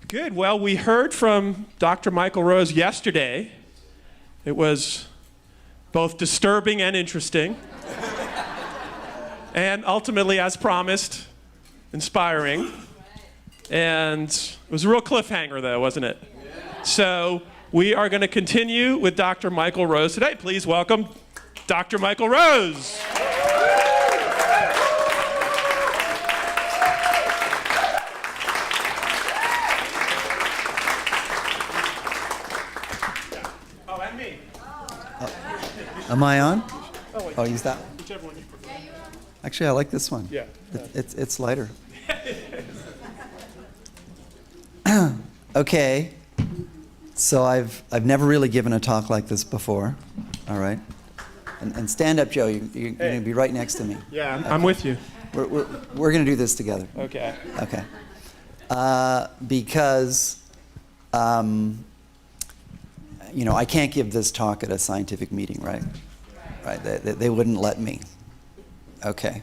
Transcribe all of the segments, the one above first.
Good. Well, we heard from Dr. Michael Rose yesterday. It was both disturbing and interesting. And ultimately, as promised, inspiring. And it was a real cliffhanger, though, wasn't it? So we are going to continue with Dr. Michael Rose today. Please welcome Dr. Michael Rose. Oh, and me. Am I on? Oh, wait. Oh, use that. Whichever one you prefer. Actually, I like this one. Yeah. It's lighter. Okay. So I've never really given a talk like this before. All right. And stand up, Joe. You're going to be right next to me. Yeah, I'm with you. We're going to do this together. Okay. Okay. Because I can't give this talk at a scientific meeting, right? Right. They wouldn't let me. Okay.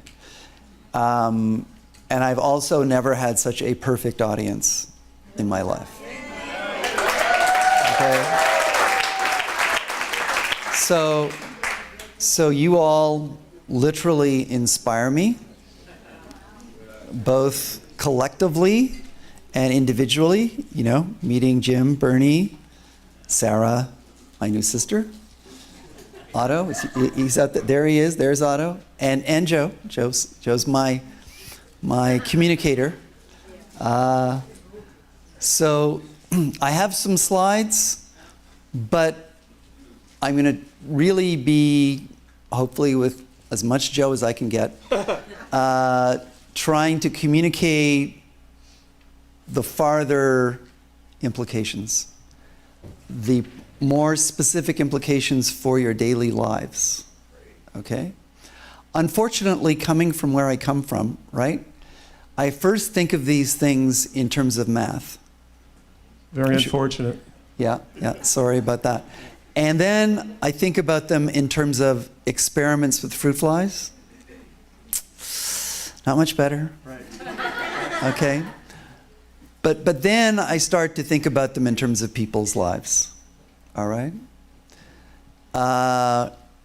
And I've also never had such a perfect audience in my life. Okay. So you all literally inspire me, both collectively and individually. Meeting Jim, Bernie, Sarah, my new sister, Otto. He's out there. There he is. There's Otto, and Joe. Joe's my communicator. So I have some slides, but I'm going to really be, hopefully with as much Joe as I can get, trying to communicate the farther implications, the more specific implications for your daily lives. Okay? Unfortunately, coming from where I come from, right? I first think of these things in terms of math. Very unfortunate. Yeah, sorry about that. And then I think about them in terms of experiments with fruit flies. Not much better. Right. Okay. But then I start to think about them in terms of people's lives. All right?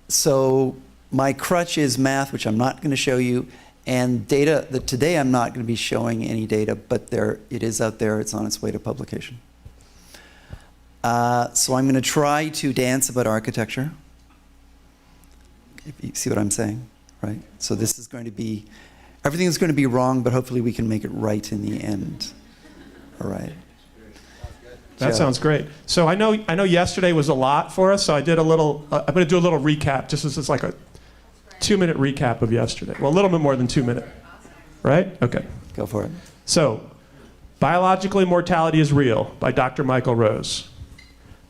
So my crutch is math, which I'm not going to show you, and data. Today I'm not going to be showing any data, but it is out there. It's on its way to publication. So I'm going to try to dance about architecture. If you see what I'm saying, right? So this is going to be, everything is going to be wrong, but hopefully we can make it right in the end. All right. That sounds great. So I know yesterday was a lot for us, so I did a little, I'm going to do a little recap, just as it's like a 2-minute recap of yesterday. Well, a little bit more than 2 minutes, right? Okay. Go for it. So, Biological Immortality is Real by Dr. Michael Rose.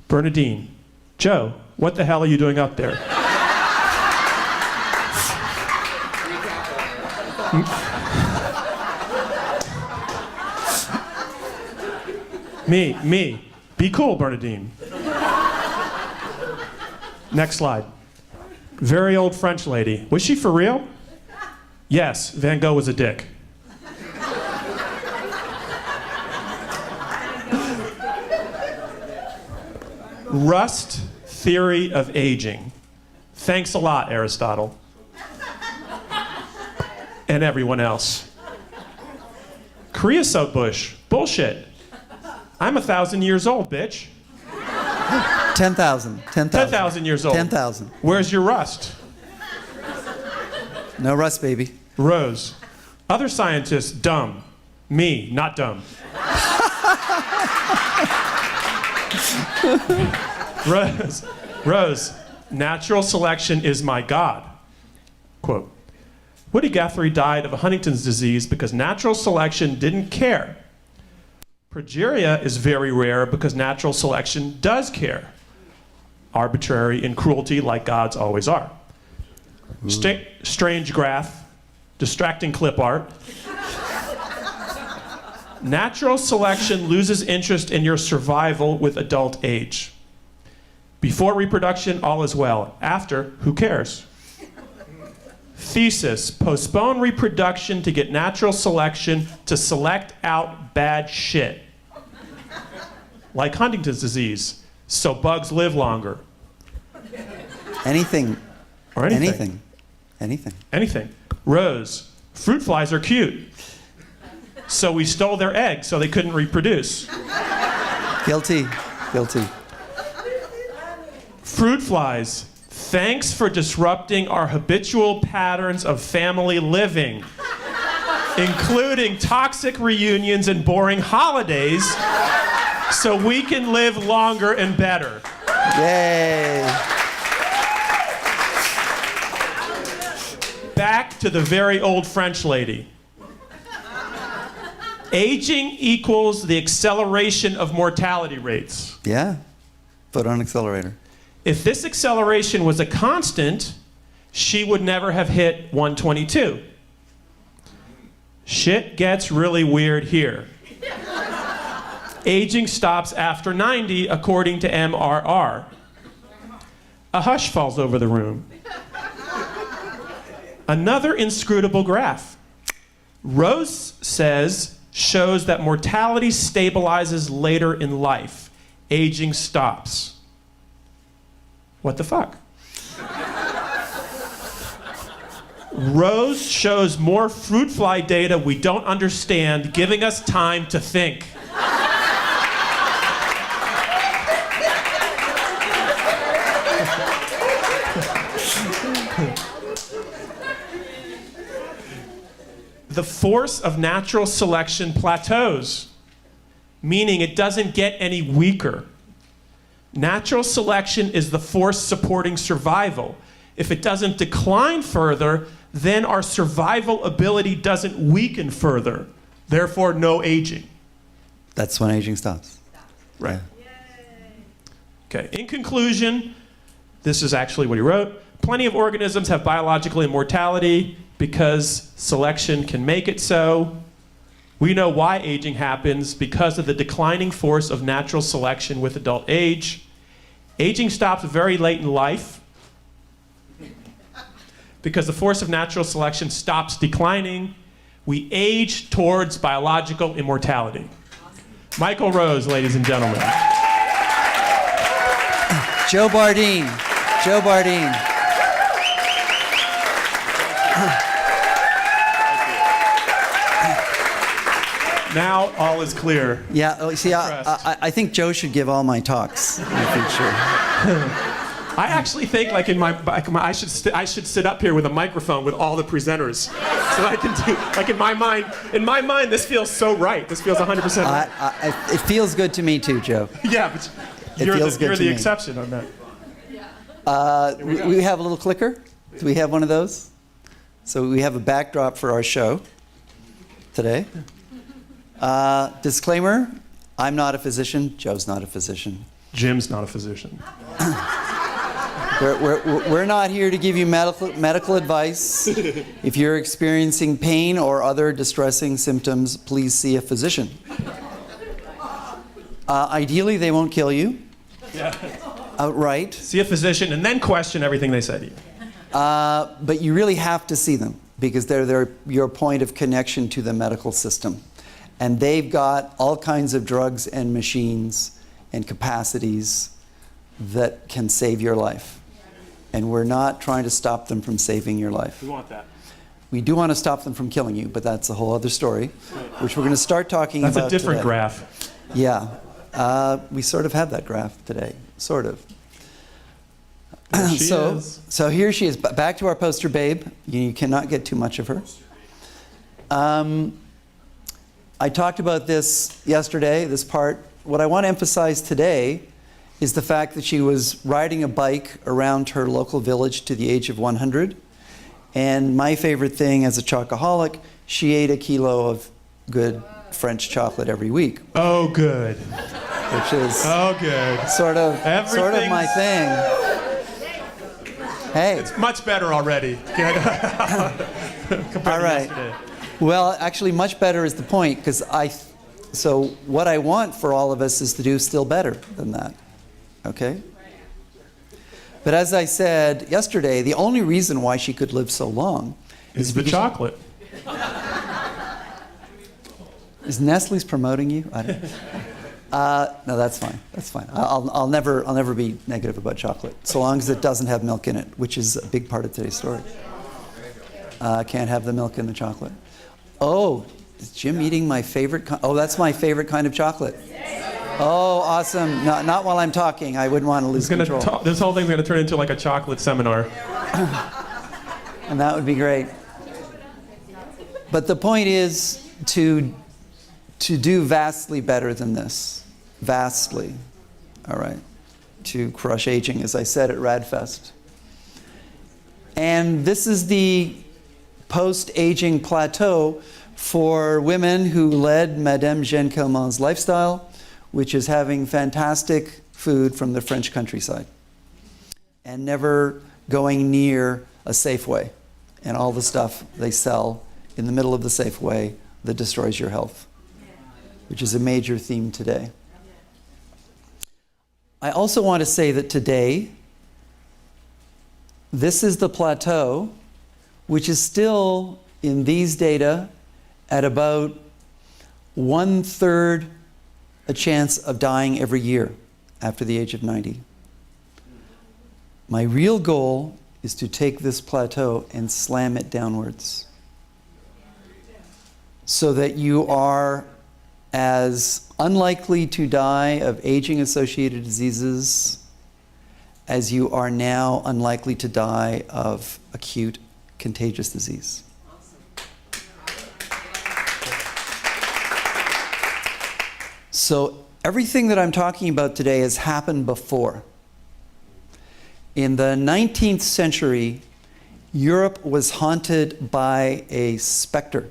Bernadine, Joe, what the hell are you doing up there? Me. Be cool, Bernadine. Next slide. Very old French lady. Was she for real? Yes, Van Gogh was a dick. Rust theory of aging. Thanks a lot, Aristotle. And everyone else. Creosote bush. Bullshit. I'm 1,000 years old, bitch. 10,000. 10,000 years old. 10,000. Where's your rust? No rust, baby. Rose. Other scientists, dumb. Me, not dumb. Rose, natural selection is my God. Quote, Woody Guthrie died of Huntington's disease because natural selection didn't care. Progeria is very rare because natural selection does care. Arbitrary and cruelty like gods always are. Strange graph, distracting clip art. Natural selection loses interest in your survival with adult age. Before reproduction, all is well. After, who cares? Thesis, postpone reproduction to get natural selection to select out bad shit. like Huntington's disease, so bugs live longer. Anything. Or anything. Anything. Rose, fruit flies are cute. So we stole their eggs so they couldn't reproduce. Guilty. Fruit flies, thanks for disrupting our habitual patterns of family living, including toxic reunions and boring holidays, so we can live longer and better. Yay. Back to the very old French lady. Aging equals the acceleration of mortality rates. Yeah. Foot on accelerator. If this acceleration was a constant, she would never have hit 122. Shit gets really weird here. Aging stops after 90, according to MRR. A hush falls over the room. Another inscrutable graph. Rose shows that mortality stabilizes later in life. Aging stops. What the fuck? Rose shows more fruit fly data we don't understand, giving us time to think. The force of natural selection plateaus, meaning it doesn't get any weaker. Natural selection is the force supporting survival. If it doesn't decline further, then our survival ability doesn't weaken further. Therefore, no aging. That's when aging stops. Right. Okay, in conclusion, this is actually what he wrote. Plenty of organisms have biological immortality because selection can make it so. We know why aging happens because of the declining force of natural selection with adult age. Aging stops very late in life because the force of natural selection stops declining. We age towards biological immortality. Michael Rose, ladies and gentlemen. Joe Bardeen. Now all is clear. Yeah, see, I think Joe should give all my talks in the future. I actually think, like I should sit up here with a microphone with all the presenters, so that I can do. Like in my mind, this feels so right. This feels 100% right. It feels good to me too, Joe. Yeah, but you're the exception on that. We have a little clicker. Do we have one of those? So we have a backdrop for our show today. Disclaimer, I'm not a physician. Joe's not a physician. Jim's not a physician. We're not here to give you medical advice. If you're experiencing pain or other distressing symptoms, please see a physician. Ideally, they won't kill you. Yeah. Outright. See a physician and then question everything they said to you. But you really have to see them because they're your point of connection to the medical system. And they've got all kinds of drugs and machines and capacities that can save your life. And we're not trying to stop them from saving your life. We want that. We do want to stop them from killing you, but that's a whole other story, which we're going to start talking about That's a different today. graph. Yeah. We sort of have that graph today. Sort of. There she is. So here she is. Back to our poster babe. You cannot get too much of her. I talked about this yesterday, this part. What I want to emphasize today is the fact that she was riding a bike around her local village to the age of 100. And my favorite thing as a chocoholic, she ate a kilo of good French chocolate every week. Oh, good. Which is good. sort of my thing. Hey. It's much better already. All right. Well, actually, much better is the point, because so what I want for all of us is to do still better than that. Okay? But as I said yesterday, the only reason why she could live so long is the chocolate. Is Nestle's promoting you? I don't know. No, that's fine. That's fine. I'll never be negative about chocolate, so long as it doesn't have milk in it, which is a big part of today's story. Can't have the milk in the chocolate. Oh, is Jim eating my favorite? Oh, that's my favorite kind of chocolate. Oh, awesome. Not while I'm talking. I wouldn't want to lose control. This whole thing's going to turn into like a chocolate seminar. And that would be great. But the point is to do vastly better than this. Vastly. All right. To crush aging, as I said at Radfest. And this is the post-aging plateau for women who led Madame Jeanne Calment's lifestyle, which is having fantastic food from the French countryside and never going near a Safeway and all the stuff they sell in the middle of the Safeway that destroys your health, which is a major theme today. I also want to say that today, this is the plateau, which is still, in these data, at about 1/3 a chance of dying every year after the age of 90. My real goal is to take this plateau and slam it downwards so that you are as unlikely to die of aging-associated diseases as you are now unlikely to die of acute contagious disease. So everything that I'm talking about today has happened before. In the 19th century, Europe was haunted by a specter.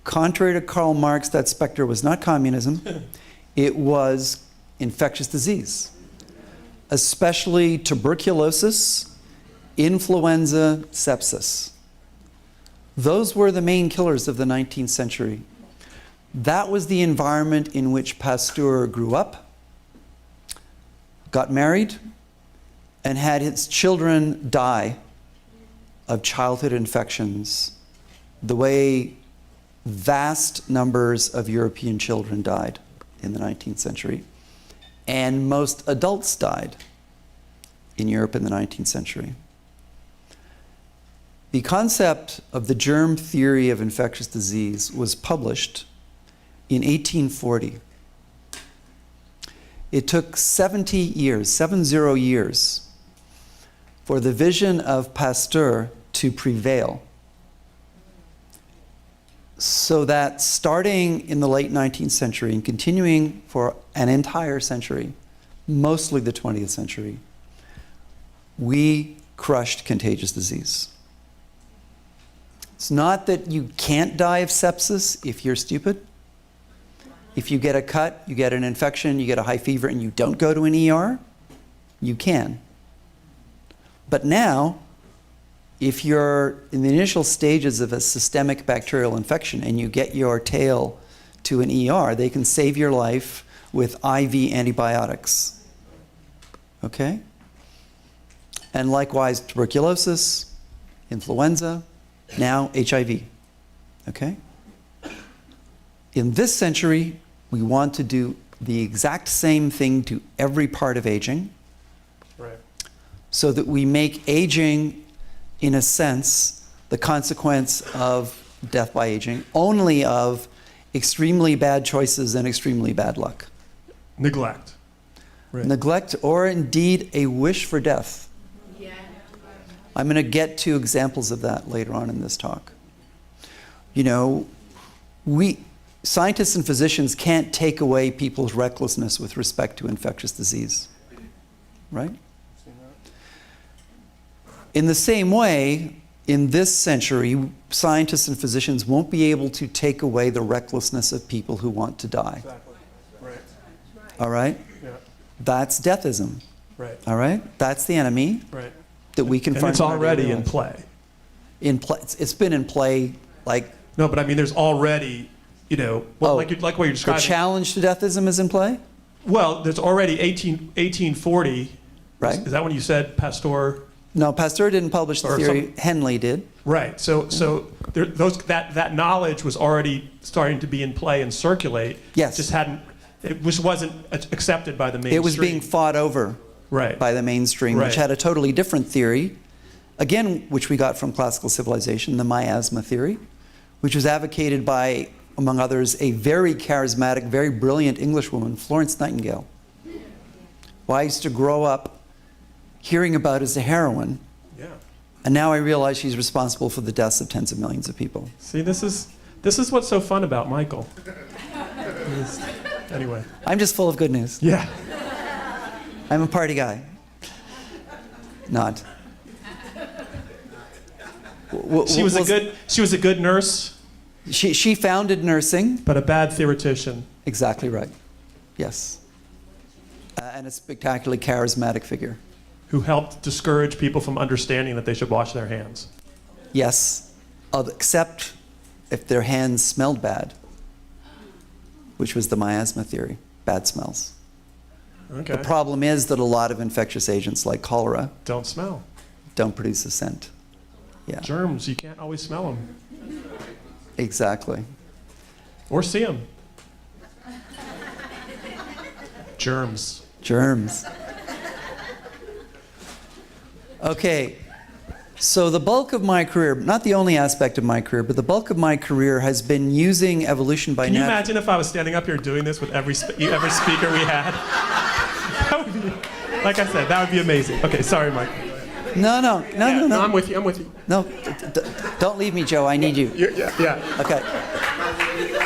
Contrary to Karl Marx, that specter was not communism. It was infectious disease, especially tuberculosis, influenza, sepsis. Those were the main killers of the 19th century. That was the environment in which Pasteur grew up, got married, and had his children die of childhood infections, the way vast numbers of European children died in the 19th century, and most adults died in Europe in the 19th century. The concept of the germ theory of infectious disease was published in 1840. It took 70 years, 70 years, for the vision of Pasteur to prevail. So that starting in the late 19th century and continuing for an entire century, mostly the 20th century, we crushed contagious disease. It's not that you can't die of sepsis if you're stupid. If you get a cut, you get an infection, you get a high fever, and you don't go to an ER, you can. But now, if you're in the initial stages of a systemic bacterial infection and you get your tail to an ER, they can save your life with IV antibiotics. Okay? And likewise, tuberculosis, influenza, now HIV. Okay? In this century, we want to do the exact same thing to every part of aging, Right. so that we make aging, in a sense, the consequence of death by aging, only of extremely bad choices and extremely bad luck. Neglect. Right. Neglect, or indeed a wish for death. Yeah. I'm going to get to examples of that later on in this talk. You know, scientists and physicians can't take away people's recklessness with respect to infectious disease, right? In the same way, in this century, scientists and physicians won't be able to take away the recklessness of people who want to die. Exactly. Right. All right? Yeah. That's deathism. Right. All right? That's the enemy Right. that we can And find. it's already in play. It's been in play, like, No, but I mean, there's already, you know, well, Oh, like what you're the describing. challenge to deathism is in play, Well, there's already 1840. right? Is that when you said Pasteur? No, Pasteur didn't publish the Or theory. Henley did. Right. So that knowledge was already starting to be in play and circulate. Yes. Just hadn't. It wasn't accepted by the mainstream. It was being fought over right. by the mainstream, Right. which had a totally different theory, again, which we got from classical civilization, the miasma theory, which was advocated by, among others, a very charismatic, very brilliant Englishwoman, Florence Nightingale, who I used to grow up hearing about as a heroine, Yeah. and now I realize she's responsible for the deaths of tens of millions of people. See, this is what's so fun about Michael. Anyway. I'm just full of good news. Yeah. I'm a party guy. Not. She was a good nurse, She founded nursing. but a bad theoretician. Exactly right. Yes. And a spectacularly charismatic figure. Who helped discourage people from understanding that they should wash their hands. Yes. Except if their hands smelled bad, which was the miasma theory, bad smells. Okay. The problem is that a lot of infectious agents like cholera Don't smell. don't produce a scent. Yeah, Germs, you can't always smell them. exactly. Or see them. Germs. Germs. Okay, so the bulk of my career, not the only aspect of my career, but the bulk of my career has been using evolution by Can you imagine if I was standing up here doing this with every speaker we had? That would be, like I said, that would be amazing. Okay, sorry, Mike. No. I'm with you. No, don't leave me, Joe. I need you. Yeah. Okay.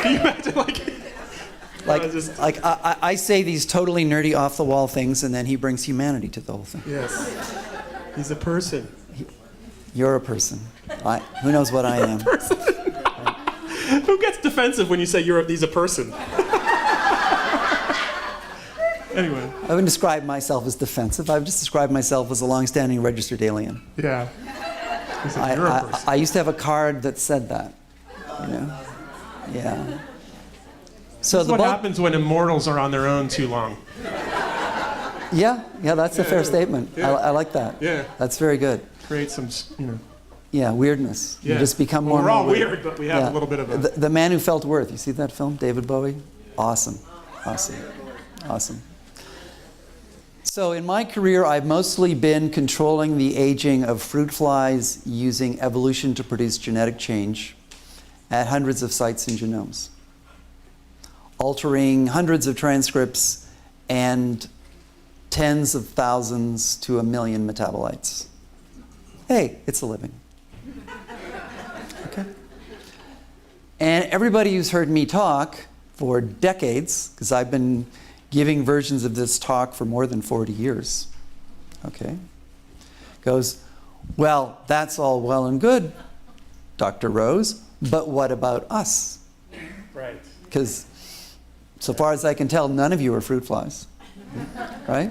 Can you imagine, I say these totally nerdy, off-the-wall things, and then he brings humanity to the whole thing. Yes. He's a person. You're a person. Who knows what I am? Who gets defensive when you say he's a person? Anyway. I wouldn't describe myself as defensive. I've just described myself as a long-standing registered alien. Yeah. He said, you're a person. I used to have a card that said that. You know? Yeah. So This is what happens when immortals are on their own too long. Yeah, that's a fair statement. Yeah. I like that. Yeah. That's very good. Create some, Yeah, weirdness. Yeah. You just become more. Well, we're all and more weird, but we have a little bit of a. The Man Who Felt Worth. You see that film, David Bowie? Awesome. So in my career, I've mostly been controlling the aging of fruit flies using evolution to produce genetic change at hundreds of sites in genomes, altering hundreds of transcripts and tens of thousands to 1 million metabolites. Hey, it's a living. Okay. And everybody who's heard me talk for decades, because I've been giving versions of this talk for more than 40 years, okay, goes, well, that's all well and good, Dr. Rose, but what about us? Right. Because so far as I can tell, none of you are fruit flies, right?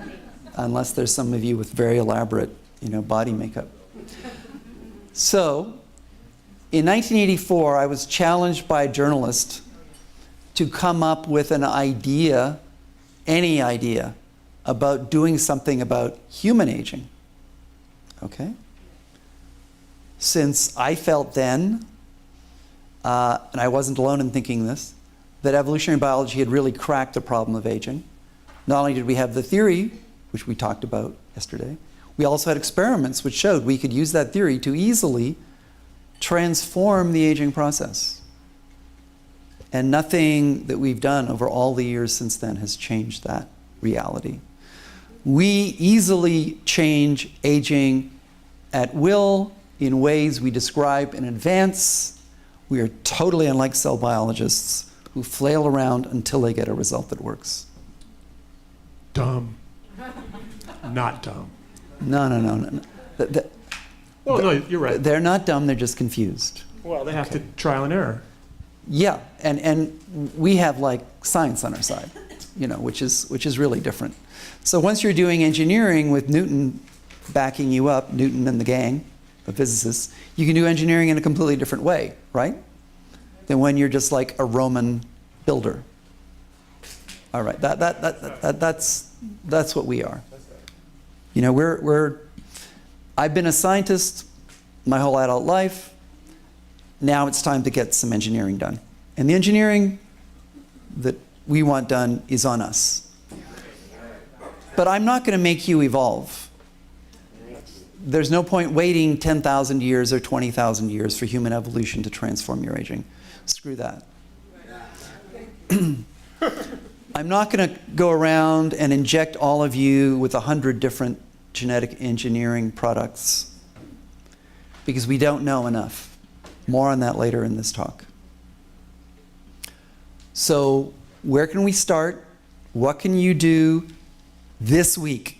Unless there's some of you with very elaborate, body makeup. So, in 1984, I was challenged by a journalist to come up with an idea, any idea, about doing something about human aging. Okay? Since I felt then, and I wasn't alone in thinking this, that evolutionary biology had really cracked the problem of aging. Not only did we have the theory, which we talked about yesterday, we also had experiments which showed we could use that theory to easily transform the aging process. And nothing that we've done over all the years since then has changed that reality. We easily change aging at will in ways we describe in advance. We are totally unlike cell biologists who flail around until they get a result that works. Dumb. Not dumb. No. Well, no, you're right. They're not dumb, they're just confused. Well, they have to trial and error. Yeah, and we have science on our side, which is really different. So once you're doing engineering with Newton backing you up, Newton and the gang of physicists, you can do engineering in a completely different way, right? Than when you're just like a Roman builder. All right, that's what we are. I've been a scientist my whole adult life. Now it's time to get some engineering done. And the engineering that we want done is on us. But I'm not going to make you evolve. There's no point waiting 10,000 years or 20,000 years for human evolution to transform your aging. Screw that. I'm not going to go around and inject all of you with 100 different genetic engineering products because we don't know enough. More on that later in this talk. So, where can we start? What can you do this week?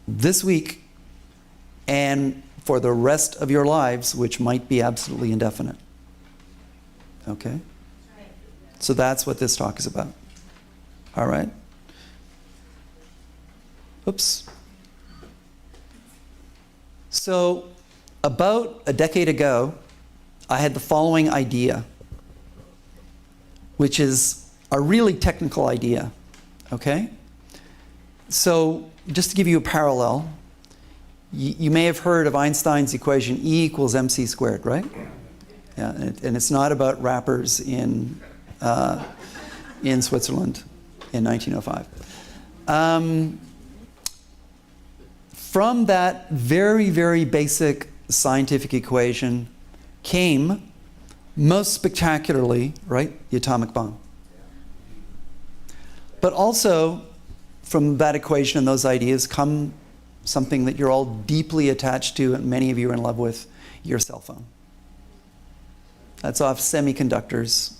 This week, and for the rest of your lives, which might be absolutely indefinite. Okay? So that's what this talk is about. All right? Oops. So, about a decade ago, I had the following idea, which is a really technical idea. Okay? So, just to give you a parallel, you may have heard of Einstein's equation E equals mc squared, right? Yeah, and it's not about rappers in Switzerland in 1905. From that very, very basic scientific equation came, most spectacularly, right, the atomic bomb. But also, from that equation and those ideas come something that you're all deeply attached to and many of you are in love with, your cell phone. That's off semiconductors,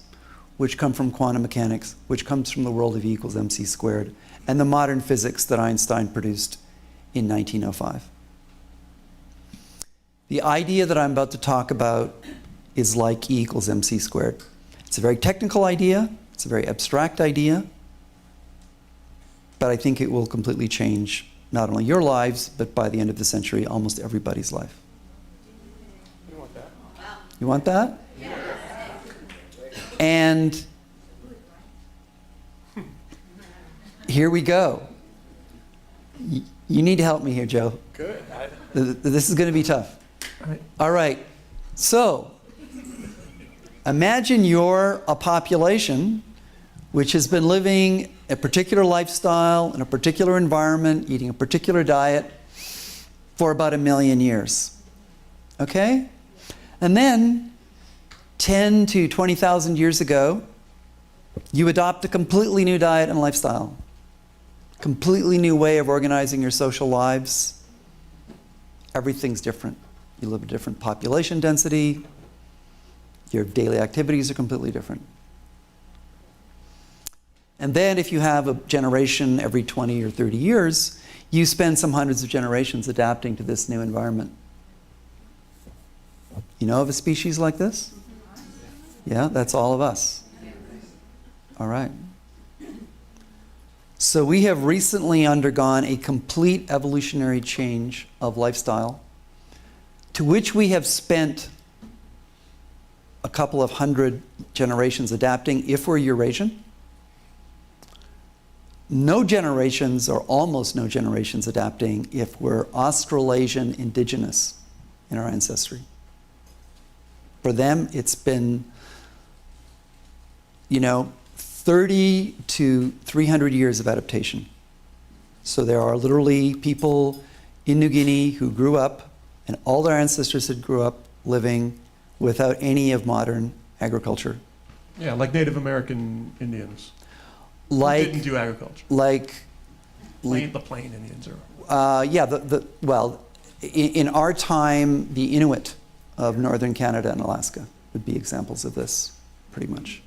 which come from quantum mechanics, which comes from the world of E equals mc squared, and the modern physics that Einstein produced in 1905. The idea that I'm about to talk about is like E equals mc squared. It's a very technical idea, it's a very abstract idea, but I think it will completely change not only your lives, but by the end of the century, almost everybody's life. You want that? You want that? And here we go. You need to help me here, Joe. Good. This is going to be tough. All right. So, imagine you're a population which has been living a particular lifestyle in a particular environment, eating a particular diet for about 1 million years. Okay? And then 10 to 20,000 years ago, you adopt a completely new diet and lifestyle. Completely new way of organizing your social lives. Everything's different. You live at a different population density. Your daily activities are completely different. And then if you have a generation every 20 or 30 years, you spend some hundreds of generations adapting to this new environment. You know of a species like this? Yeah, that's all of us. All right. So we have recently undergone a complete evolutionary change of lifestyle, to which we have spent a couple of hundred generations adapting, if we're Eurasian. No generations, or almost no generations, adapting if we're Australasian indigenous in our ancestry. For them, it's been, 30 to 300 years of adaptation. So there are literally people in New Guinea who grew up, and all their ancestors had grew up living without any of modern agriculture. Yeah, like Native American Indians. Like, who didn't do agriculture. Like, The plain Indians. In our time, the Inuit of northern Canada and Alaska would be examples of this, pretty much.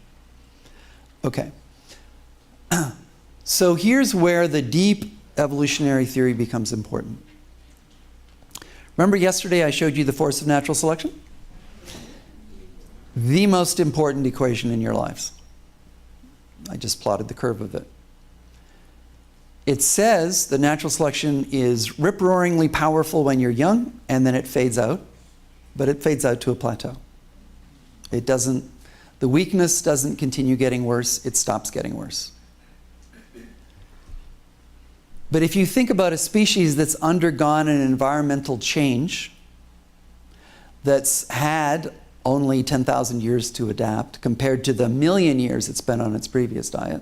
Okay. So here's where the deep evolutionary theory becomes important. Remember yesterday I showed you the force of natural selection? The most important equation in your lives. I just plotted the curve of it. It says that natural selection is rip-roaringly powerful when you're young, and then it fades out, but it fades out to a plateau. It doesn't, the weakness doesn't continue getting worse, it stops getting worse. But if you think about a species that's undergone an environmental change, that's had only 10,000 years to adapt compared to the million years it spent on its previous diet.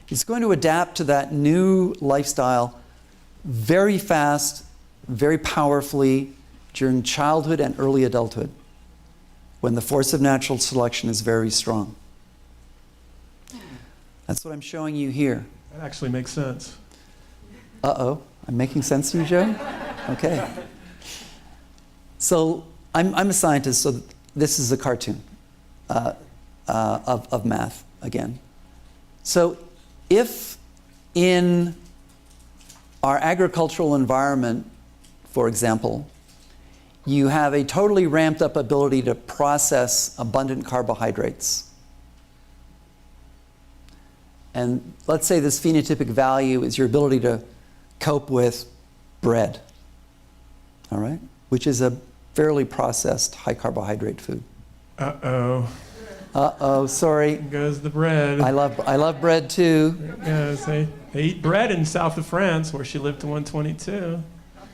It's going to adapt to that new lifestyle very fast, very powerfully during childhood and early adulthood, when the force of natural selection is very strong. That's what I'm showing you here. That actually makes sense. Uh-oh, I'm making sense to you, Joe? Okay. So I'm a scientist, so this is a cartoon of math again. So if in our agricultural environment, for example, you have a totally ramped up ability to process abundant carbohydrates, and let's say this phenotypic value is your ability to cope with bread, all right, which is a fairly processed high carbohydrate food. Uh-oh. Uh-oh, sorry. There goes the bread. I love bread too. Yes, they eat bread in south of France where she lived to 122.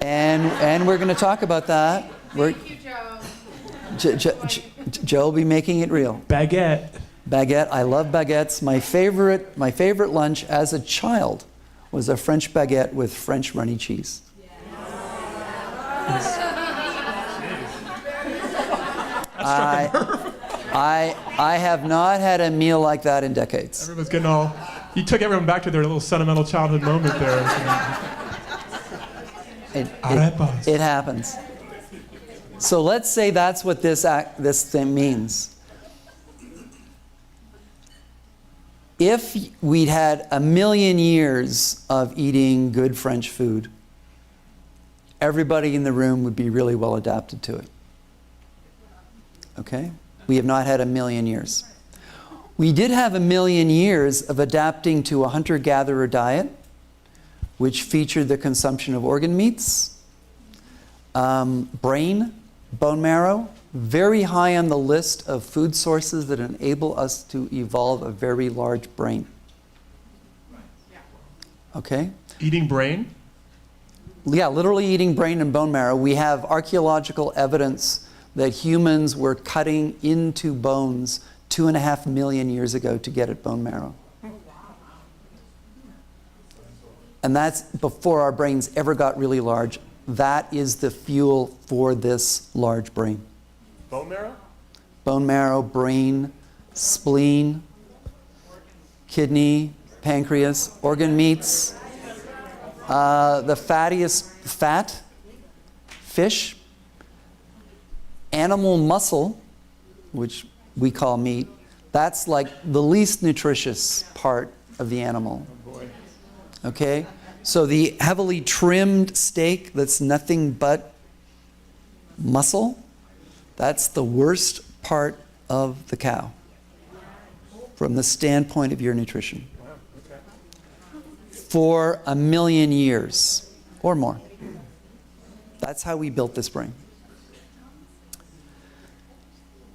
And we're going to talk about that. Thank you, Joe. Joe will be making it real. Baguette. Baguette. I love baguettes. My favorite lunch as a child was a French baguette with French runny cheese. I have not had a meal like that in decades. Everyone's getting all. You took everyone back to their little sentimental childhood moment there. It happens. So let's say that's what this thing means. If we'd had 1,000,000 years of eating good French food, everybody in the room would be really well adapted to it. Okay? We have not had 1,000,000 years. We did have 1,000,000 years of adapting to a hunter-gatherer diet, which featured the consumption of organ meats, brain, bone marrow, very high on the list of food sources that enable us to evolve a very large brain. Okay? Eating brain? Yeah, literally eating brain and bone marrow. We have archaeological evidence that humans were cutting into bones 2.5 million years ago to get at bone marrow. And that's before our brains ever got really large. That is the fuel for this large brain. Bone marrow? Bone marrow, brain, spleen, kidney, pancreas, organ meats, the fattiest fat, fish, animal muscle, which we call meat. That's like the least nutritious part of the animal. Oh boy. Okay? So the heavily trimmed steak that's nothing but muscle, that's the worst part of the cow from the standpoint of your nutrition. Wow, okay. For 1,000,000 years or more. That's how we built this brain.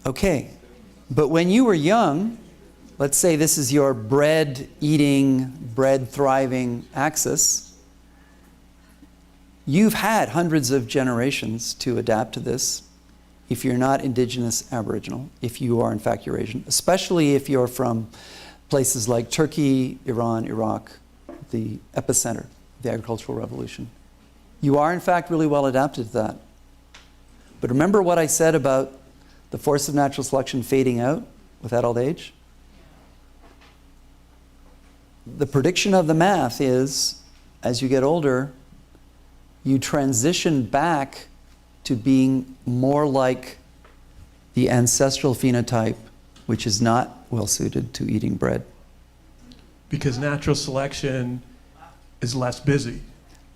Okay, but when you were young, let's say this is your bread-eating, bread-thriving axis, you've had hundreds of generations to adapt to this if you're not indigenous Aboriginal, if you are in fact Eurasian, especially if you're from places like Turkey, Iran, Iraq, the epicenter of the agricultural revolution. You are in fact really well adapted to that. But remember what I said about the force of natural selection fading out with adult age? The prediction of the math is, as you get older, you transition back to being more like the ancestral phenotype, which is not well suited to eating bread. Because natural selection is less busy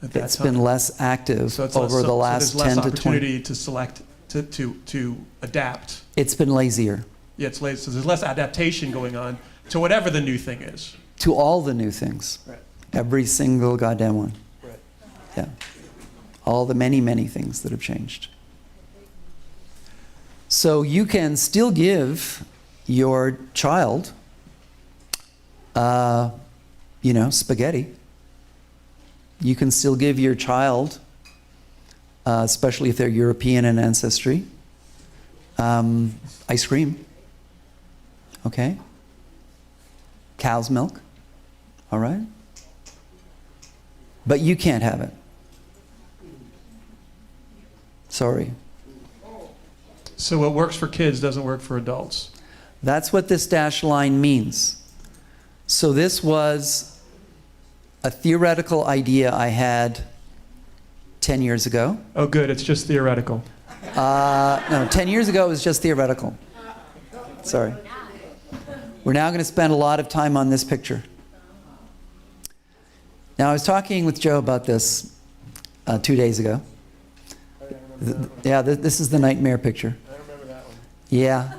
at that It's time. been less active So it's over less, the last so there's 10 less to 20. opportunity to select, to adapt. It's been lazier Yeah, it's late, so there's less adaptation going on to whatever the new thing is. to all the new things. Right. Every single goddamn one. Right. Yeah. All the many, many things that have changed. So you can still give your child, spaghetti. You can still give your child, especially if they're European in ancestry, Ice cream. Okay? Cow's milk. All right? But you can't have it. Sorry. So what works for kids doesn't work for adults. That's what this dashed line means. So this was a theoretical idea I had 10 years ago. Oh, good. It's just theoretical. No, 10 years ago it was just theoretical. Sorry. We're now going to spend a lot of time on this picture. Now, I was talking with Joe about this 2 days ago. Yeah, this is the nightmare picture. I remember that one. Yeah.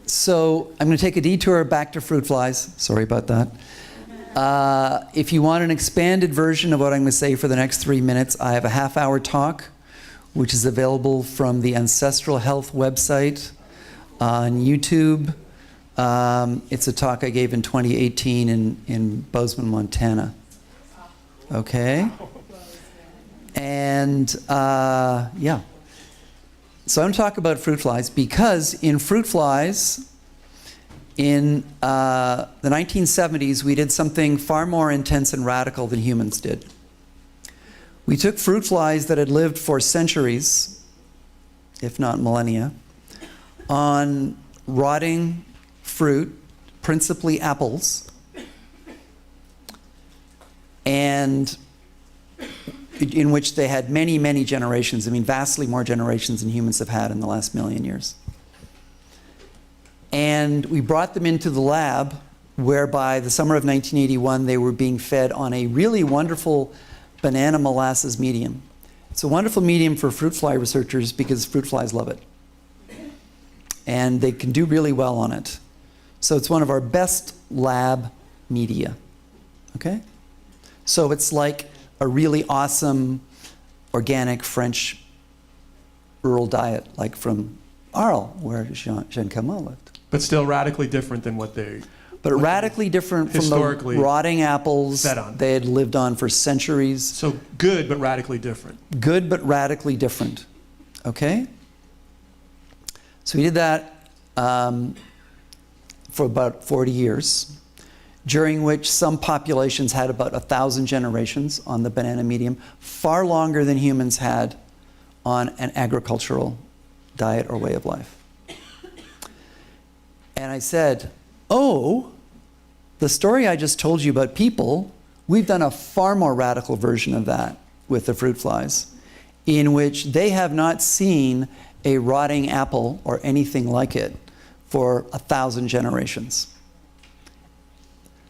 So I'm going to take a detour back to fruit flies. Sorry about that. If you want an expanded version of what I'm going to say for the next 3 minutes, I have a half-hour talk, which is available from the Ancestral Health website on YouTube. It's a talk I gave in 2018 in Bozeman, Montana. Okay? And yeah. So I'm going to talk about fruit flies because in fruit flies, in the 1970s, we did something far more intense and radical than humans did. We took fruit flies that had lived for centuries, if not millennia, on rotting fruit, principally apples, and in which they had many, many generations. I mean, vastly more generations than humans have had in the last million years. And we brought them into the lab, where by the summer of 1981, they were being fed on a really wonderful banana molasses medium. It's a wonderful medium for fruit fly researchers because fruit flies love it. And they can do really well on it. So it's one of our best lab media. Okay? So it's like a really awesome organic French rural diet, like from Arles, where Jean Camus lived. But still radically different than what they... But radically different from the historically rotting apples fed on. they had lived on for centuries. So good, but radically different. Good, but radically different. Okay? So we did that for about 40 years, during which some populations had about 1,000 generations on the banana medium, far longer than humans had on an agricultural diet or way of life. And I said, oh, the story I just told you about people, we've done a far more radical version of that with the fruit flies, in which they have not seen a rotting apple or anything like it for 1,000 generations.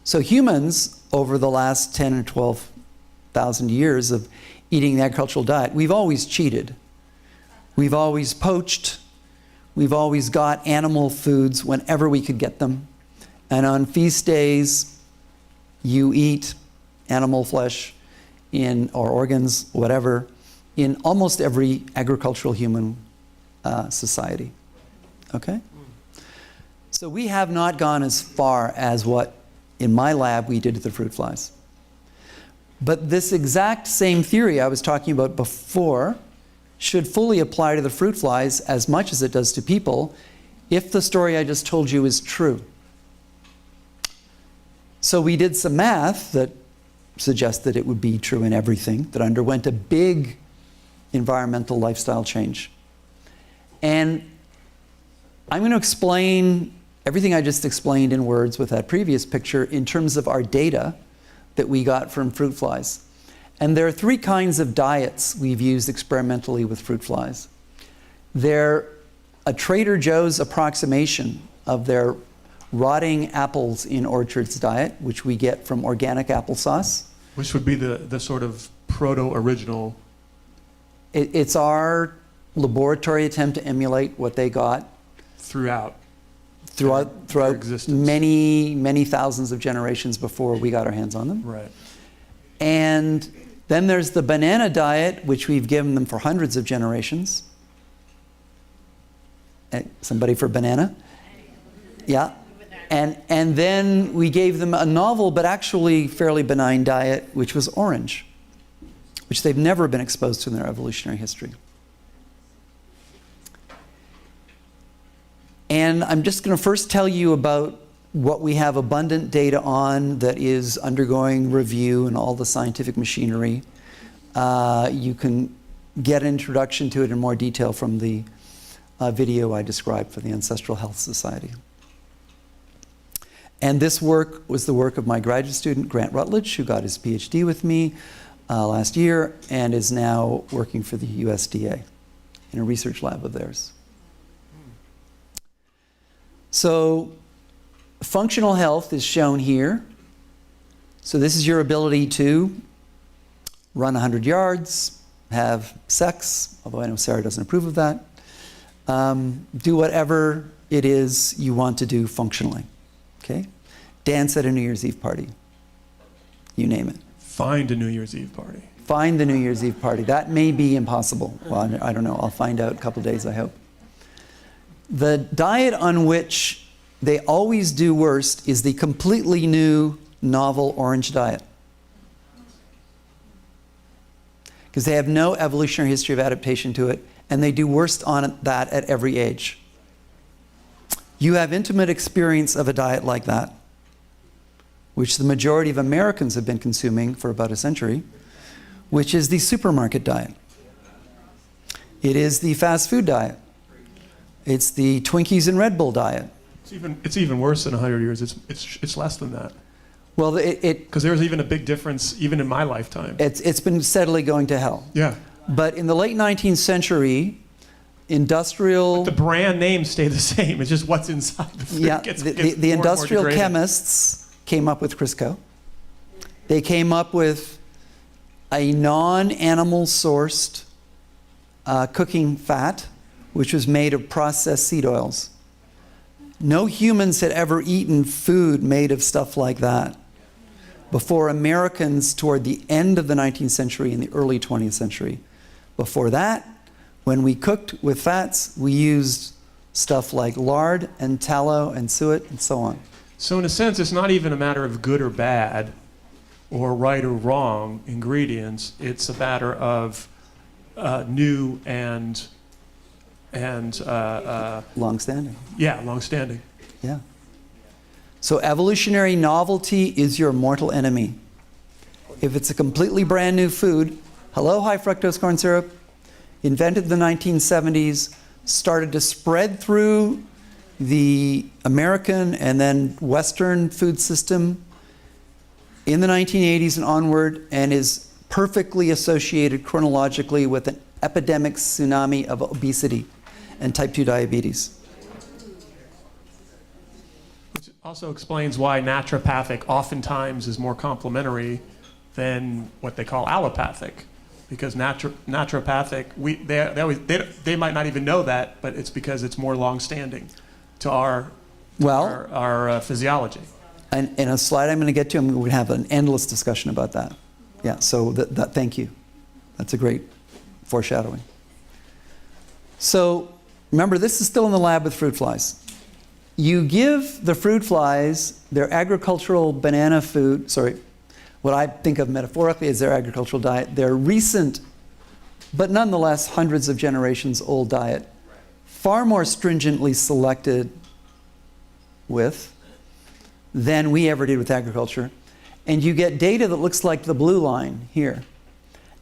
So humans, over the last 10 or 12,000 years of eating the agricultural diet, we've always cheated. We've always poached. We've always got animal foods whenever we could get them. And on feast days, you eat animal flesh or organs, whatever, in almost every agricultural human society. Okay? So we have not gone as far as what, in my lab, we did to the fruit flies. But this exact same theory I was talking about before should fully apply to the fruit flies as much as it does to people if the story I just told you is true. So we did some math that suggested it would be true in everything that underwent a big environmental lifestyle change. And I'm going to explain everything I just explained in words with that previous picture in terms of our data that we got from fruit flies. And there are 3 kinds of diets we've used experimentally with fruit flies. They're a Trader Joe's approximation of their rotting apples in orchards diet, which we get from organic applesauce. Which would be the sort of proto-original... It's our laboratory attempt to emulate what they got throughout existence. many thousands of generations before we got our hands on them. Right. And then there's the banana diet, which we've given them for hundreds of generations. Somebody for banana? Yeah. And then we gave them a novel but actually fairly benign diet, which was orange, which they've never been exposed to in their evolutionary history. I'm just going to first tell you about what we have abundant data on that is undergoing review and all the scientific machinery. You can get an introduction to it in more detail from the video I described for the Ancestral Health Society. And this work was the work of my graduate student, Grant Rutledge, who got his PhD with me last year and is now working for the USDA in a research lab of theirs. So functional health is shown here. So this is your ability to run 100 yards, have sex, although I know Sarah doesn't approve of that, do whatever it is you want to do functionally, okay? Dance at a New Year's Eve party, you name it. Find a New Year's Eve party. Find the New Year's Eve party. That may be impossible. Well, I don't know. I'll find out in a couple of days, I hope. The diet on which they always do worst is the completely new, novel orange diet. Because they have no evolutionary history of adaptation to it, and they do worst on that at every age. You have intimate experience of a diet like that, which the majority of Americans have been consuming for about a century, which is the supermarket diet. It is the fast food diet. It's the Twinkies and Red Bull diet. It's even worse than 100 years. It's less than that. Well, because there's even a big difference even in my lifetime. It's been steadily going to hell. Yeah. But in the late 19th century, industrial... The brand names stay the same. It's just what's inside the food. Yeah, gets the more industrial degraded. chemists came up with Crisco. They came up with a non-animal sourced cooking fat, which was made of processed seed oils. No humans had ever eaten food made of stuff like that before Americans toward the end of the 19th century and the early 20th century. Before that, when we cooked with fats, we used stuff like lard and tallow and suet and so on. So in a sense, it's not even a matter of good or bad or right or wrong ingredients. It's a matter of new and long-standing. Yeah, long-standing. Yeah. So evolutionary novelty is your mortal enemy. If it's a completely brand new food, hello, high fructose corn syrup, invented in the 1970s, started to spread through the American and then Western food system in the 1980s and onward, and is perfectly associated chronologically with an epidemic tsunami of obesity and type 2 diabetes. Which also explains why naturopathic oftentimes is more complementary than what they call allopathic. Because naturopathic, they might not even know that, but it's because it's more long-standing to our physiology. And in a slide I'm going to get to, I'm going to have an endless discussion about that. Yeah, so thank you. That's a great foreshadowing. So remember, this is still in the lab with fruit flies. You give the fruit flies their agricultural banana food, what I think of metaphorically as their agricultural diet, their recent, but nonetheless hundreds of generations old diet, far more stringently selected with than we ever did with agriculture. And you get data that looks like the blue line here.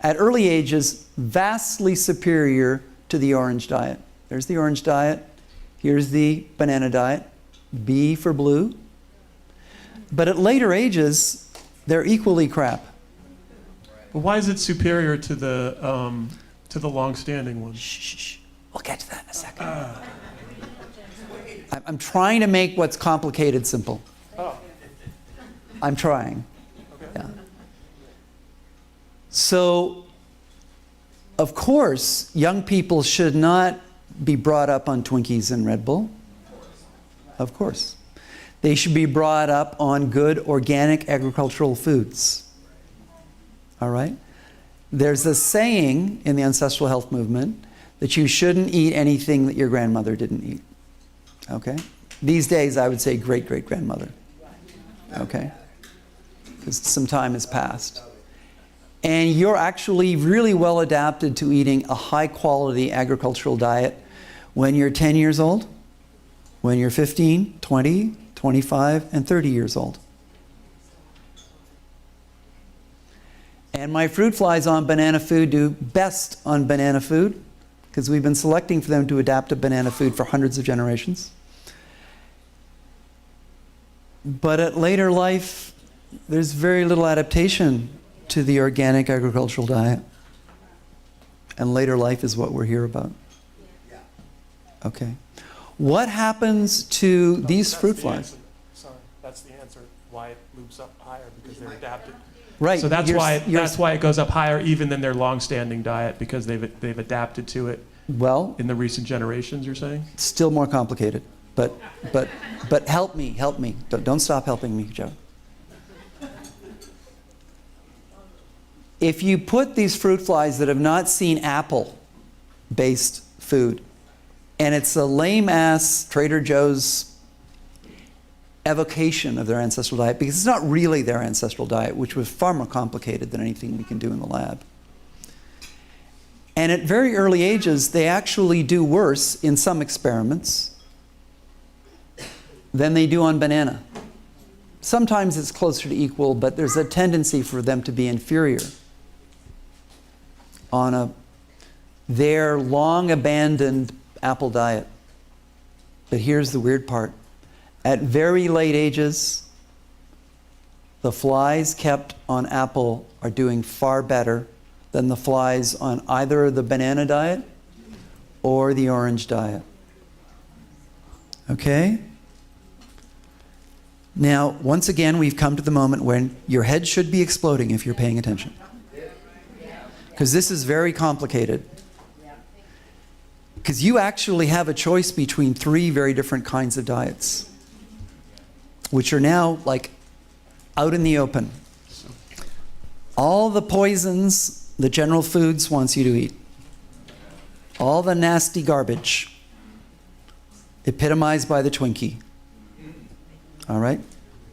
At early ages, vastly superior to the orange diet. There's the orange diet. Here's the banana diet. B for blue. But at later ages, they're equally crap. But why is it superior to the long-standing one? Shh. We'll get to that in a second. I'm trying to make what's complicated simple. Oh. I'm trying. Okay. Yeah. So, of course, young people should not be brought up on Twinkies and Red Bull. Of course. They should be brought up on good organic agricultural foods. All right? There's a saying in the ancestral health movement that you shouldn't eat anything that your grandmother didn't eat. Okay? These days, I would say great-great-grandmother. Okay? Because some time has passed. And you're actually really well adapted to eating a high-quality agricultural diet when you're 10 years old. when you're 15, 20, 25, and 30 years old. And my fruit flies on banana food do best on banana food because we've been selecting for them to adapt to banana food for hundreds of generations. But at later life, there's very little adaptation to the organic agricultural diet. And later life is what we're here about. Okay. What happens to these fruit flies? Sorry, that's the answer. Why it loops up higher, because they're adapted. Right. So that's why it goes up higher even than their long-standing diet, because they've adapted to it. Well, in the recent generations, you're saying? Still more complicated. But help me. Don't stop helping me, Joe. If you put these fruit flies that have not seen apple-based food, and it's a lame-ass Trader Joe's evocation of their ancestral diet, because it's not really their ancestral diet, which was far more complicated than anything we can do in the lab. And at very early ages, they actually do worse in some experiments than they do on banana. Sometimes it's closer to equal, but there's a tendency for them to be inferior on their long-abandoned apple diet. But here's the weird part. At very late ages, the flies kept on apple are doing far better than the flies on either the banana diet or the orange diet. Okay? Now, once again, we've come to the moment when your head should be exploding if you're paying attention. Because this is very complicated. Because you actually have a choice between 3 very different kinds of diets, which are now like out in the open. All the poisons the General Foods wants you to eat. All the nasty garbage, epitomized by the Twinkie. All right?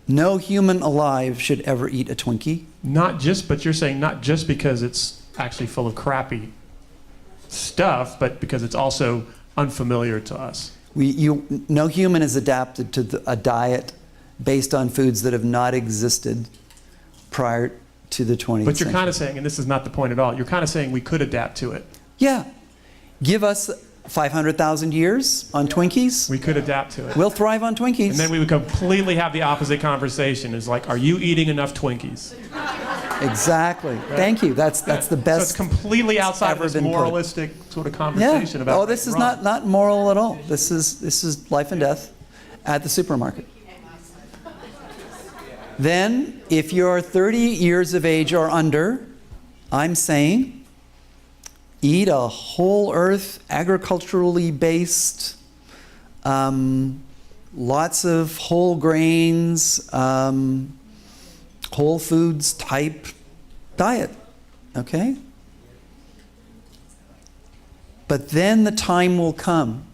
No human alive should ever eat a Twinkie. But you're saying not just because it's actually full of crappy stuff, but because it's also unfamiliar to us. No human is adapted to a diet based on foods that have not existed prior to the 20th century. But you're kind of saying, and this is not the point at all, you're kind of saying we could adapt to it. Yeah. Give us 500,000 years on Twinkies. We could adapt to it. We'll thrive on Twinkies. And then we would completely have the opposite conversation. Is like, are you eating enough Twinkies? Exactly. Right? Thank you. That's the best. So it's completely outside of this moralistic sort of conversation about. Oh, this is not moral at all. This is life and death at the supermarket. Then, if you're 30 years of age or under, I'm saying, eat a whole earth, agriculturally based, lots of whole grains, whole foods type diet, okay? But then the time will come.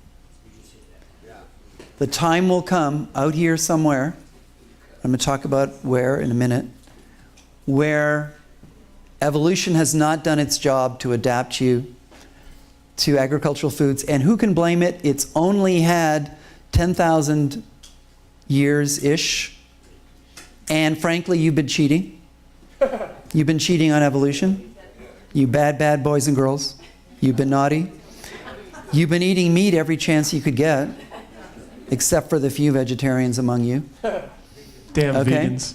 The time will come out here somewhere. I'm going to talk about where in a minute, where evolution has not done its job to adapt you to agricultural foods. And who can blame it? It's only had 10,000 years-ish. And frankly, you've been cheating. You've been cheating on evolution. You bad boys and girls. You've been naughty. You've been eating meat every chance you could get, except for the few vegetarians among you. Damn vegans.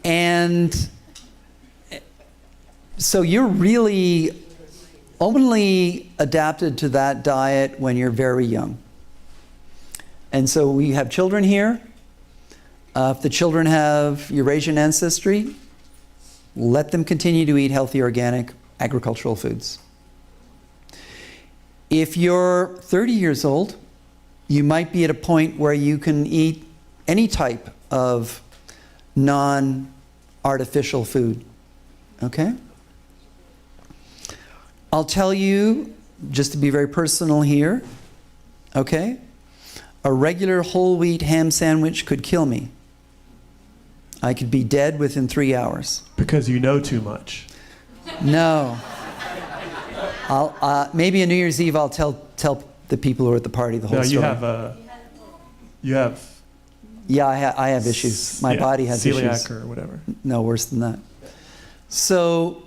And so you're really only adapted to that diet when you're very young. And so we have children here. If the children have Eurasian ancestry, let them continue to eat healthy, organic, agricultural foods. If you're 30 years old, you might be at a point where you can eat any type of non-artificial food. Okay? I'll tell you, just to be very personal here, okay? A regular whole wheat ham sandwich could kill me. I could be dead within 3 hours. Because you know too much. No. Maybe on New Year's Eve I'll tell the people who were at the party, the whole No, story. you have Yeah, I have issues. My body has celiac issues. or whatever. No, worse than that. So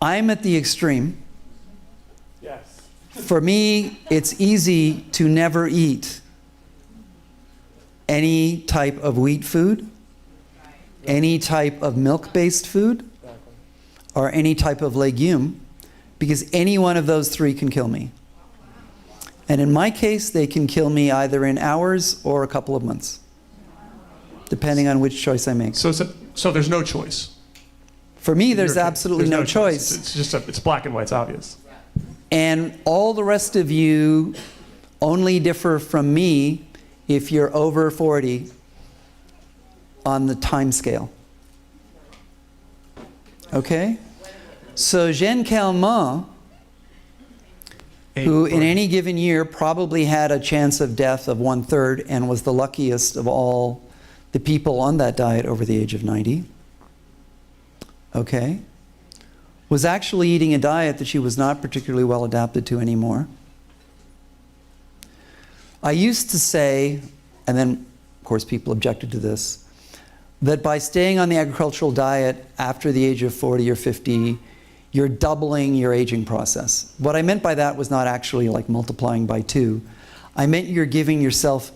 I'm at the extreme. Yes. For me, it's easy to never eat any type of wheat food, any type of milk-based food, or any type of legume, because any one of those three can kill me. And in my case, they can kill me either in hours or a couple of months, depending on which choice I make. So there's no choice. For me, In there's your case, absolutely no choice. It's just it's black and white. It's obvious. And all the rest of you only differ from me if you're over 40 on the time scale. Okay? So Jeanne Calment, who in any given year probably had a chance of death of 1/3 and was the luckiest of all the people on that diet over the age of 90, okay, was actually eating a diet that she was not particularly well adapted to anymore. I used to say, and then of course people objected to this, that by staying on the agricultural diet after the age of 40 or 50, you're doubling your aging process. What I meant by that was not actually like multiplying by 2. I meant you're giving yourself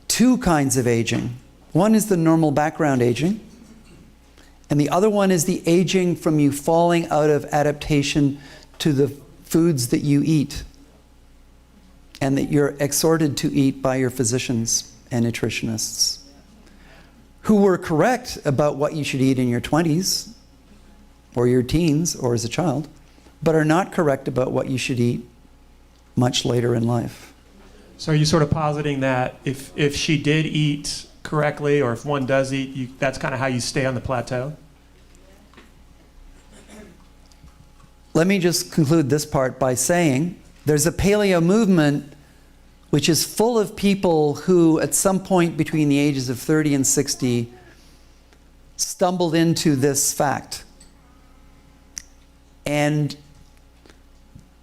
2 kinds of aging. One is the normal background aging, and the other one is the aging from you falling out of adaptation to the foods that you eat and that you're exhorted to eat by your physicians and nutritionists, who were correct about what you should eat in your 20s or your teens or as a child, but are not correct about what you should eat much later in life. So are you sort of positing that if she did eat correctly, or if one does eat, that's kind of how you stay on the plateau? Let me just conclude this part by saying there's a paleo movement which is full of people who at some point between the ages of 30 and 60 stumbled into this fact. And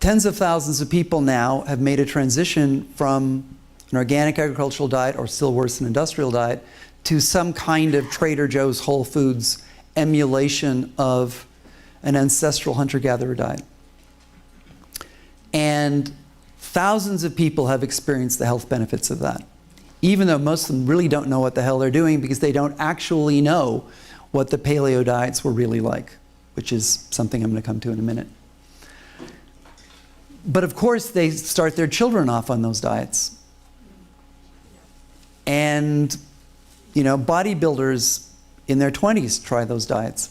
tens of thousands of people now have made a transition from an organic agricultural diet, or still worse, an industrial diet, to some kind of Trader Joe's Whole Foods emulation of an ancestral hunter-gatherer diet. And thousands of people have experienced the health benefits of that, even though most of them really don't know what the hell they're doing because they don't actually know what the paleo diets were really like, which is something I'm going to come to in a minute. But of course, they start their children off on those diets. And, you know, bodybuilders in their 20s try those diets.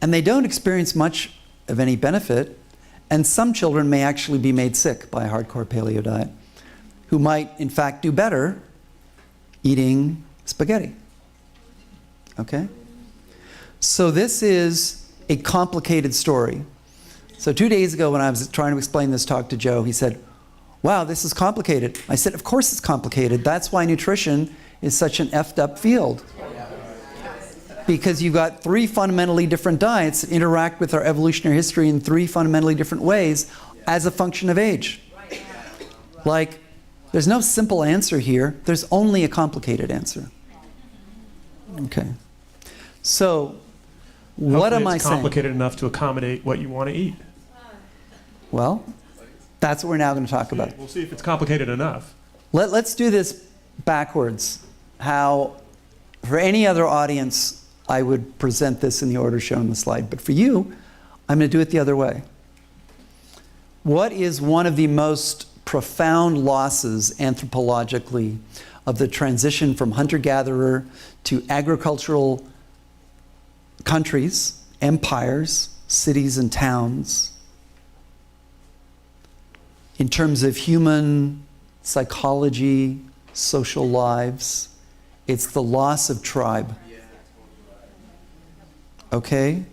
And they don't experience much of any benefit. And some children may actually be made sick by a hardcore paleo diet, who might, in fact, do better eating spaghetti. Okay? So this is a complicated story. So 2 days ago when I was trying to explain this talk to Joe, he said, "Wow, this is complicated." I said, "Of course it's complicated. That's why nutrition is such an effed up field. Because you've got 3 fundamentally different diets that interact with our evolutionary history in 3 fundamentally different ways as a function of age." Like, there's no simple answer here. There's only a complicated answer. Okay. So, what am I It's saying? complicated enough to accommodate what you want to eat. Well, that's what we're now going to talk about. We'll see if it's complicated enough. Let's do this backwards. How, for any other audience, I would present this in the order shown in the slide. But for you, I'm going to do it the other way. What is one of the most profound losses anthropologically of the transition from hunter-gatherer to agricultural countries, empires, cities and towns, in terms of human psychology, social lives? It's the loss of tribe. Okay?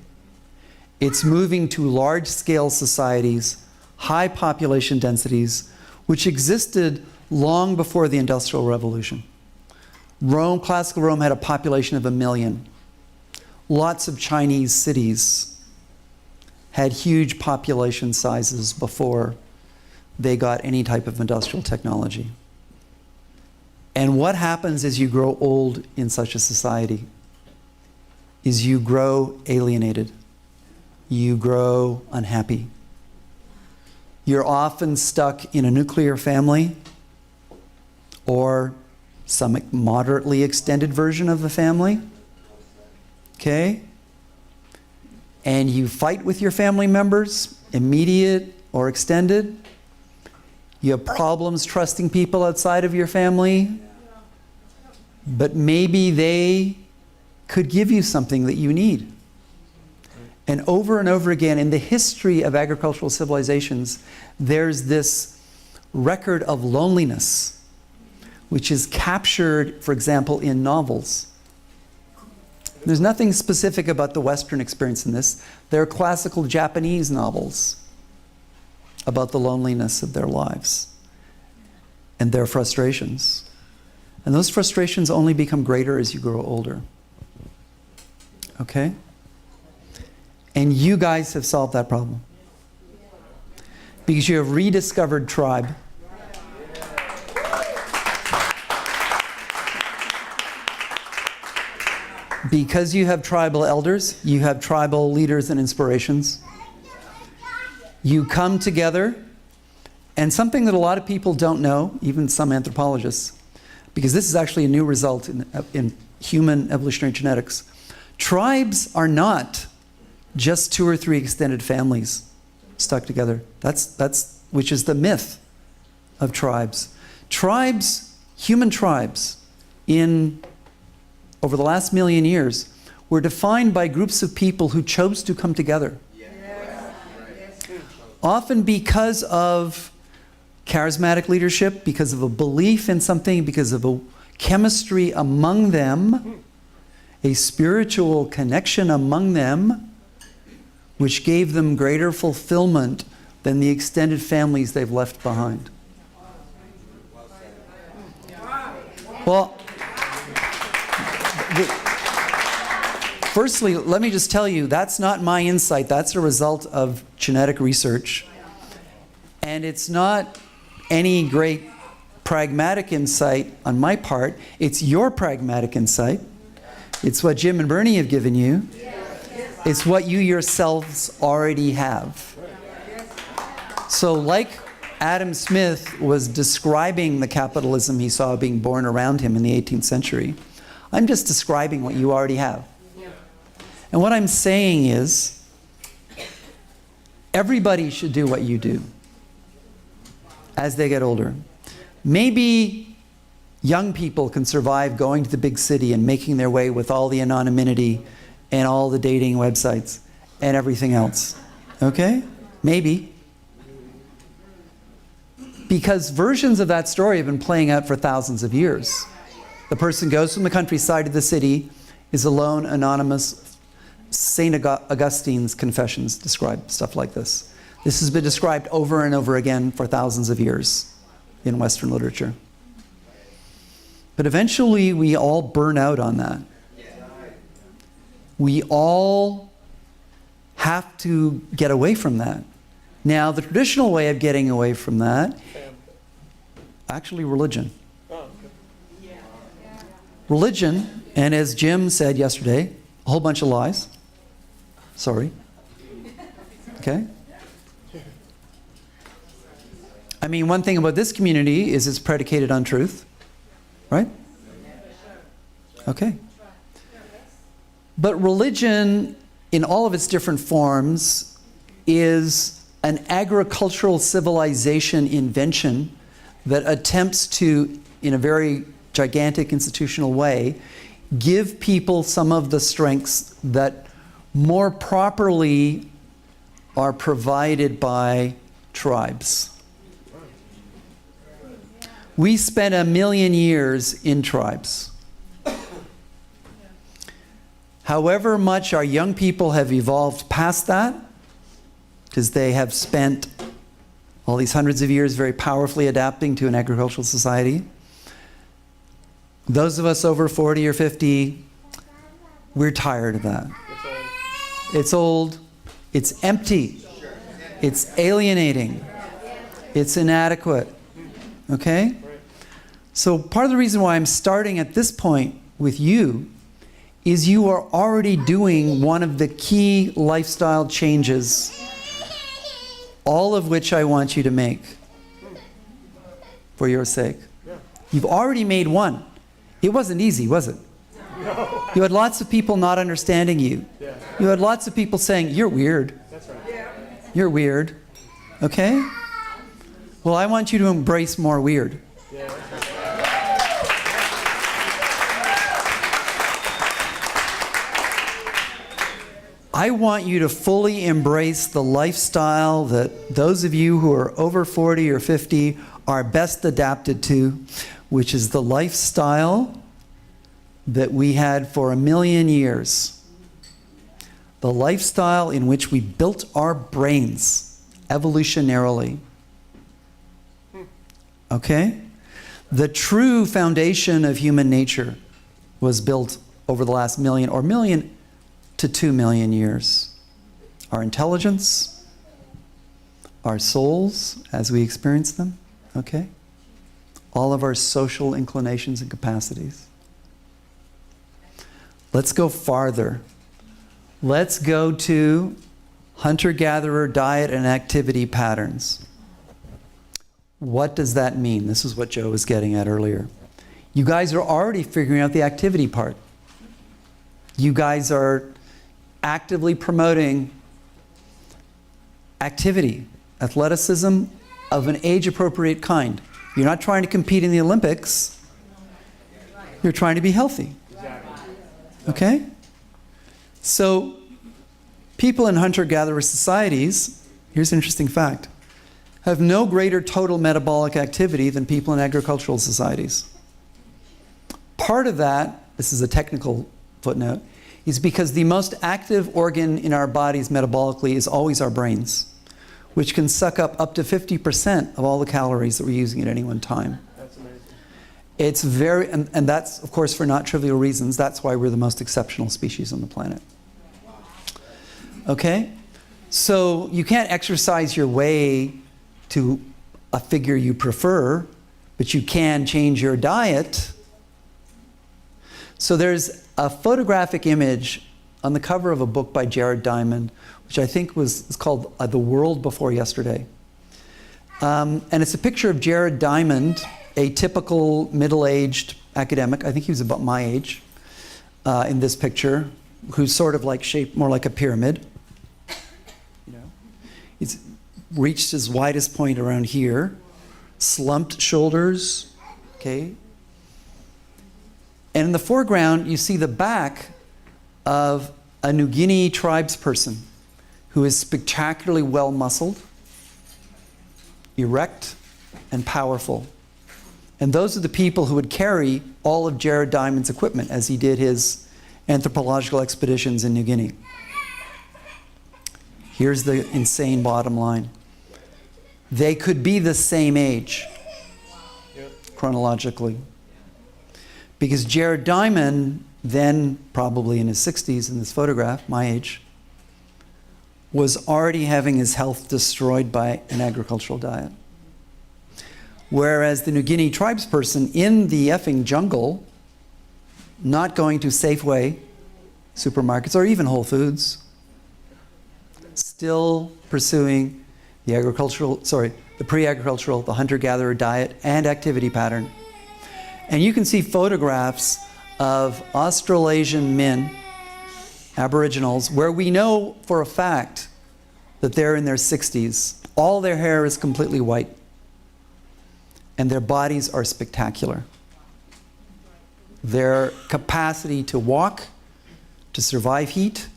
It's moving to large-scale societies, high population densities, which existed long before the Industrial Revolution. Rome, classical Rome, had a population of 1 million. Lots of Chinese cities had huge population sizes before they got any type of industrial technology. And what happens as you grow old in such a society is you grow alienated. You grow unhappy. You're often stuck in a nuclear family or some moderately extended version of a family. Okay? And you fight with your family members, immediate or extended. You have problems trusting people outside of your family. But maybe they could give you something that you need. And over again, in the history of agricultural civilizations, there's this record of loneliness, which is captured, for example, in novels. There's nothing specific about the Western experience in this. There are classical Japanese novels about the loneliness of their lives and their frustrations. And those frustrations only become greater as you grow older. Okay? And you guys have solved that problem. Because you have rediscovered tribe. Because you have tribal elders, you have tribal leaders and inspirations. You come together, and something that a lot of people don't know, even some anthropologists, because this is actually a new result in human evolutionary genetics. Tribes are not just 2 or 3 extended families stuck together. That's which is the myth of tribes. Tribes, human tribes, over the last million years, were defined by groups of people who chose to come together. Often because of charismatic leadership, because of a belief in something, because of a chemistry among them, a spiritual connection among them, which gave them greater fulfillment than the extended families they've left behind. Well, firstly, let me just tell you, that's not my insight. That's a result of genetic research. And it's not any great pragmatic insight on my part. It's your pragmatic insight. It's what Jim and Bernie have given you. It's what you yourselves already have. So like Adam Smith was describing the capitalism he saw being born around him in the 18th century, I'm just describing what you already have. And what I'm saying is, everybody should do what you do as they get older. Maybe young people can survive going to the big city and making their way with all the anonymity and all the dating websites and everything else. Okay? Maybe. Because versions of that story have been playing out for thousands of years. The person goes from the countryside to the city, is alone, anonymous. St. Augustine's Confessions describe stuff like this. This has been described over and over again for thousands of years in Western literature. But eventually we all burn out on that. We all have to get away from that. Now, the traditional way of getting away from that, actually religion. Religion, and as Jim said yesterday, a whole bunch of lies. Sorry. Okay? I mean, one thing about this community is it's predicated on truth. Right? Okay. But religion, in all of its different forms, is an agricultural civilization invention that attempts to, in a very gigantic institutional way, give people some of the strengths that more properly are provided by tribes. We spent 1 million years in tribes. However much our young people have evolved past that, because they have spent all these hundreds of years very powerfully adapting to an agricultural society, those of us over 40 or 50, we're tired of that. It's old, it's empty, it's alienating, It's inadequate. Okay? So part of the reason why I'm starting at this point with you is you are already doing one of the key lifestyle changes, all of which I want you to make for your sake. You've already made one. It wasn't easy, was it? No. You had lots of people not understanding you. Yeah. You had lots of people saying, you're weird. That's right. You're weird. Okay? Well, I want you to embrace more weird. Yeah. I want you to fully embrace the lifestyle that those of you who are over 40 or 50 are best adapted to, which is the lifestyle that we had for 1,000,000 years. The lifestyle in which we built our brains evolutionarily. Okay? The true foundation of human nature was built over the last 1,000,000 or 1,000,000 to 2,000,000 years. Our intelligence, our souls as we experience them, okay? All of our social inclinations and capacities. Let's go farther. Let's go to hunter-gatherer diet and activity patterns. What does that mean? This is what Joe was getting at earlier. You guys are already figuring out the activity part. You guys are actively promoting activity, athleticism of an age-appropriate kind. You're not trying to compete in the Olympics. You're trying to be healthy. Okay? So, people in hunter-gatherer societies, here's an interesting fact, have no greater total metabolic activity than people in agricultural societies. Part of that, this is a technical footnote, is because the most active organ in our bodies metabolically is always our brains, which can suck up to 50% of all the calories that we're using at any one time. That's amazing. It's very, and that's, of course, for not trivial reasons. That's why we're the most exceptional species on the planet. Okay? So you can't exercise your way to a figure you prefer, but you can change your diet. So there's a photographic image on the cover of a book by Jared Diamond, which I think is called The World Before Yesterday. And it's a picture of Jared Diamond, a typical middle-aged academic. I think he was about my age in this picture, who's sort of like shaped more like a pyramid. You know, he's reached his widest point around here, slumped shoulders, okay? And in the foreground, you see the back of a New Guinea tribesperson who is spectacularly well-muscled, erect, and powerful. And those are the people who would carry all of Jared Diamond's equipment as he did his anthropological expeditions in New Guinea. Here's the insane bottom line. They could be the same age, chronologically. Because Jared Diamond, then probably in his 60s in this photograph, my age, was already having his health destroyed by an agricultural diet. Whereas the New Guinea tribesperson in the effing jungle, not going to Safeway supermarkets or even Whole Foods, still pursuing the pre-agricultural, the hunter-gatherer diet and activity pattern. And you can see photographs of Australasian men, Aboriginals, where we know for a fact that they're in their 60s. All their hair is completely white. And their bodies are spectacular. Their capacity to walk, to survive heat,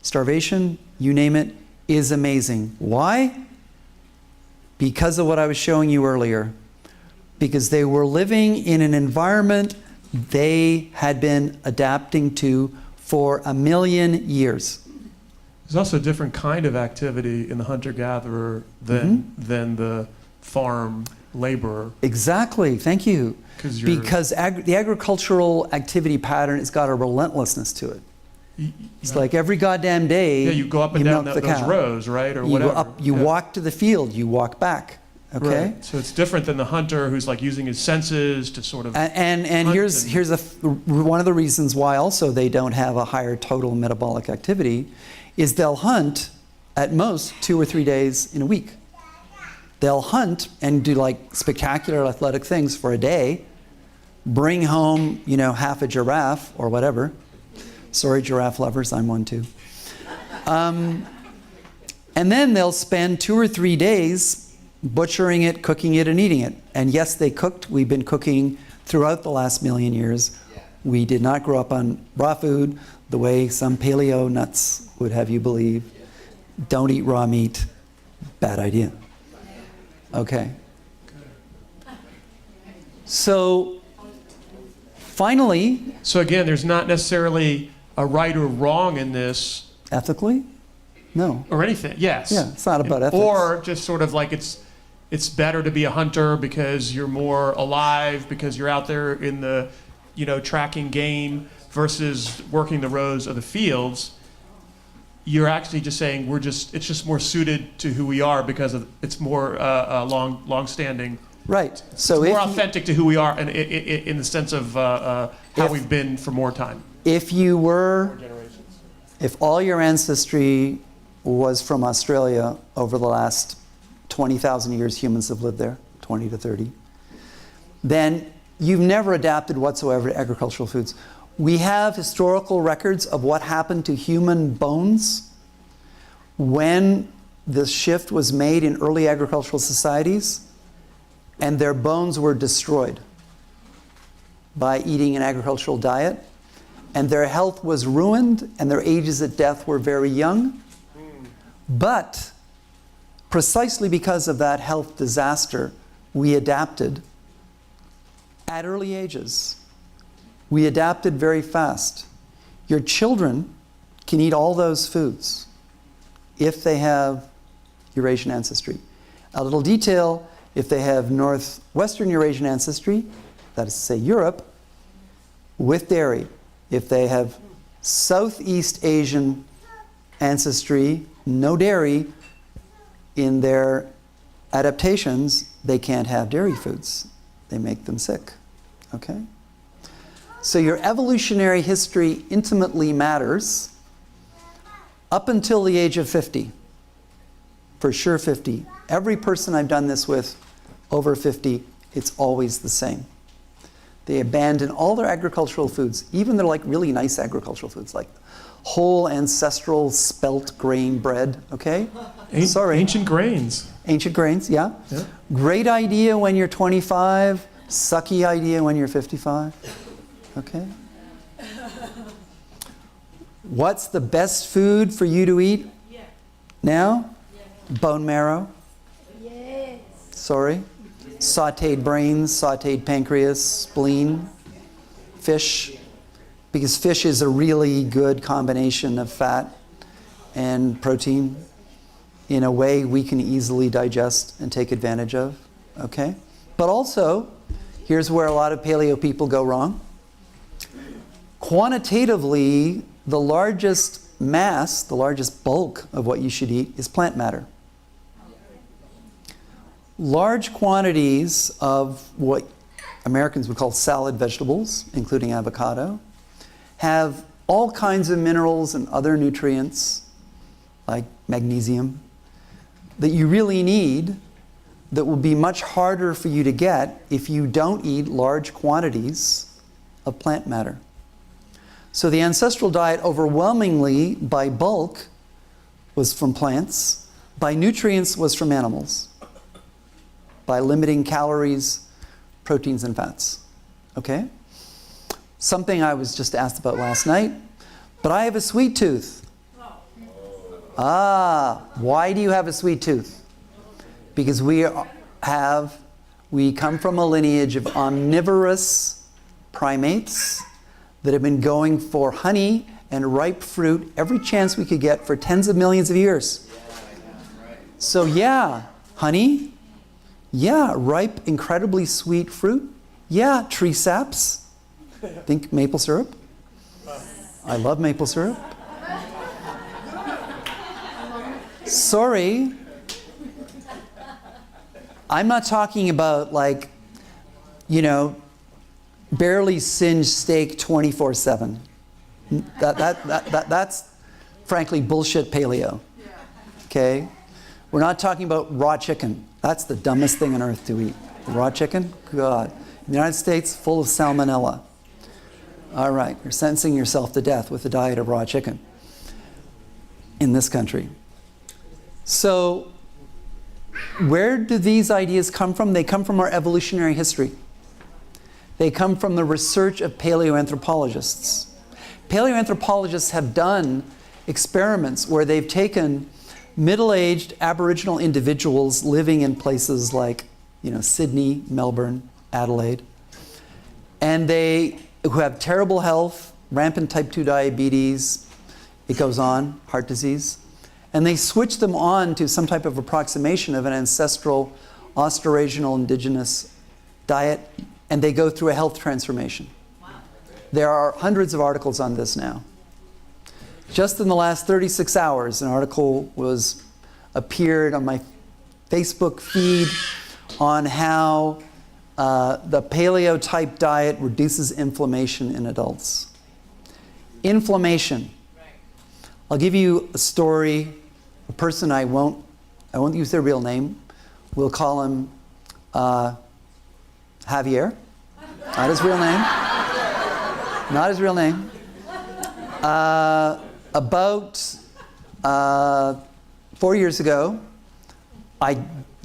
starvation, you name it, is amazing. Why? Because of what I was showing you earlier. Because they were living in an environment they had been adapting to for 1,000,000 years. There's also a different kind of activity in the hunter-gatherer than the farm laborer. Exactly, thank you. Because the agricultural activity pattern has got a relentlessness to it. It's like every goddamn day, yeah, you go up and down milk the those cow. rows, right, or you whatever. Go up, you walk to the field, you walk back. Okay? Right. So it's different than the hunter who's like using his senses to sort of. And hunt here's one of the reasons why also they don't have a higher total metabolic activity is they'll hunt at most 2 or 3 days in a week. They'll hunt and do like spectacular athletic things for a day, bring home, half a giraffe or whatever. Sorry, giraffe lovers, I'm one too. And then they'll spend 2 or 3 days butchering it, cooking it, and eating it. And yes, they cooked. We've been cooking throughout the last million years. We did not grow up on raw food the way some paleo nuts would have you believe. Don't eat raw meat. Bad idea. Okay. So, finally... So again, there's not necessarily a right or wrong in this. Ethically? No. Or anything, yes. Yeah, it's not about ethics. Or just sort of like it's better to be a hunter because you're more alive, because you're out there in the, tracking game versus working the rows of the fields. You're actually just saying it's just more suited to who we are because it's more long-standing. Right. So it's more authentic to who we are in the sense of how we've been for more time. If all your ancestry was from Australia over the last 20,000 years humans have lived there, 20 to 30, then you've never adapted whatsoever to agricultural foods. We have historical records of what happened to human bones when the shift was made in early agricultural societies, and their bones were destroyed by eating an agricultural diet, and their health was ruined, and their ages at death were very young. But precisely because of that health disaster, we adapted at early ages. We adapted very fast. Your children can eat all those foods if they have Eurasian ancestry. A little detail, if they have northwestern Eurasian ancestry, that is to say Europe, with dairy. If they have Southeast Asian ancestry, no dairy, in their adaptations, they can't have dairy foods. They make them sick. Okay? So your evolutionary history intimately matters up until the age of 50. For sure 50. Every person I've done this with over 50, it's always the same. They abandon all their agricultural foods, even their like really nice agricultural foods, like whole ancestral spelt grain bread, okay? Sorry. Ancient grains. Ancient grains, yeah. Great idea when you're 25, sucky idea when you're 55. Okay? What's the best food for you to eat now? Bone marrow. Yes. Sorry. Sauteed brains, sauteed pancreas, spleen, fish. Because fish is a really good combination of fat and protein in a way we can easily digest and take advantage of. Okay? But also, here's where a lot of paleo people go wrong. Quantitatively, the largest mass, the largest bulk of what you should eat is plant matter. Large quantities of what Americans would call salad vegetables, including avocado, have all kinds of minerals and other nutrients, like magnesium, that you really need, that will be much harder for you to get if you don't eat large quantities of plant matter. So the ancestral diet overwhelmingly, by bulk, was from plants. By nutrients, was from animals. By limiting calories, proteins, and fats. Okay? Something I was just asked about last night. But I have a sweet tooth. Why do you have a sweet tooth? Because we come from a lineage of omnivorous primates that have been going for honey and ripe fruit every chance we could get for tens of millions of years. So yeah, honey. Yeah, ripe, incredibly sweet fruit. Yeah, tree saps. Think maple syrup. I love maple syrup. Sorry. I'm not talking about like, barely singed steak 24/7. That's frankly bullshit paleo. Okay? We're not talking about raw chicken. That's the dumbest thing on earth to eat. Raw chicken? God. In the United States, full of salmonella. All right, you're sentencing yourself to death with a diet of raw chicken in this country. So, where do these ideas come from? They come from our evolutionary history. They come from the research of paleoanthropologists. Paleoanthropologists have done experiments where they've taken middle-aged Aboriginal individuals living in places like, Sydney, Melbourne, Adelaide, and who have terrible health, rampant type 2 diabetes, it goes on, heart disease, and they switch them on to some type of approximation of an ancestral Austrasian indigenous diet, and they go through a health transformation. Wow. There are hundreds of articles on this now. Just in the last 36 hours, an article appeared on my Facebook feed on how the paleo-type diet reduces inflammation in adults. Inflammation. I'll give you a story. A person I won't use their real name. We'll call him Javier. Not his real name. Not his real name. About 4 years ago, I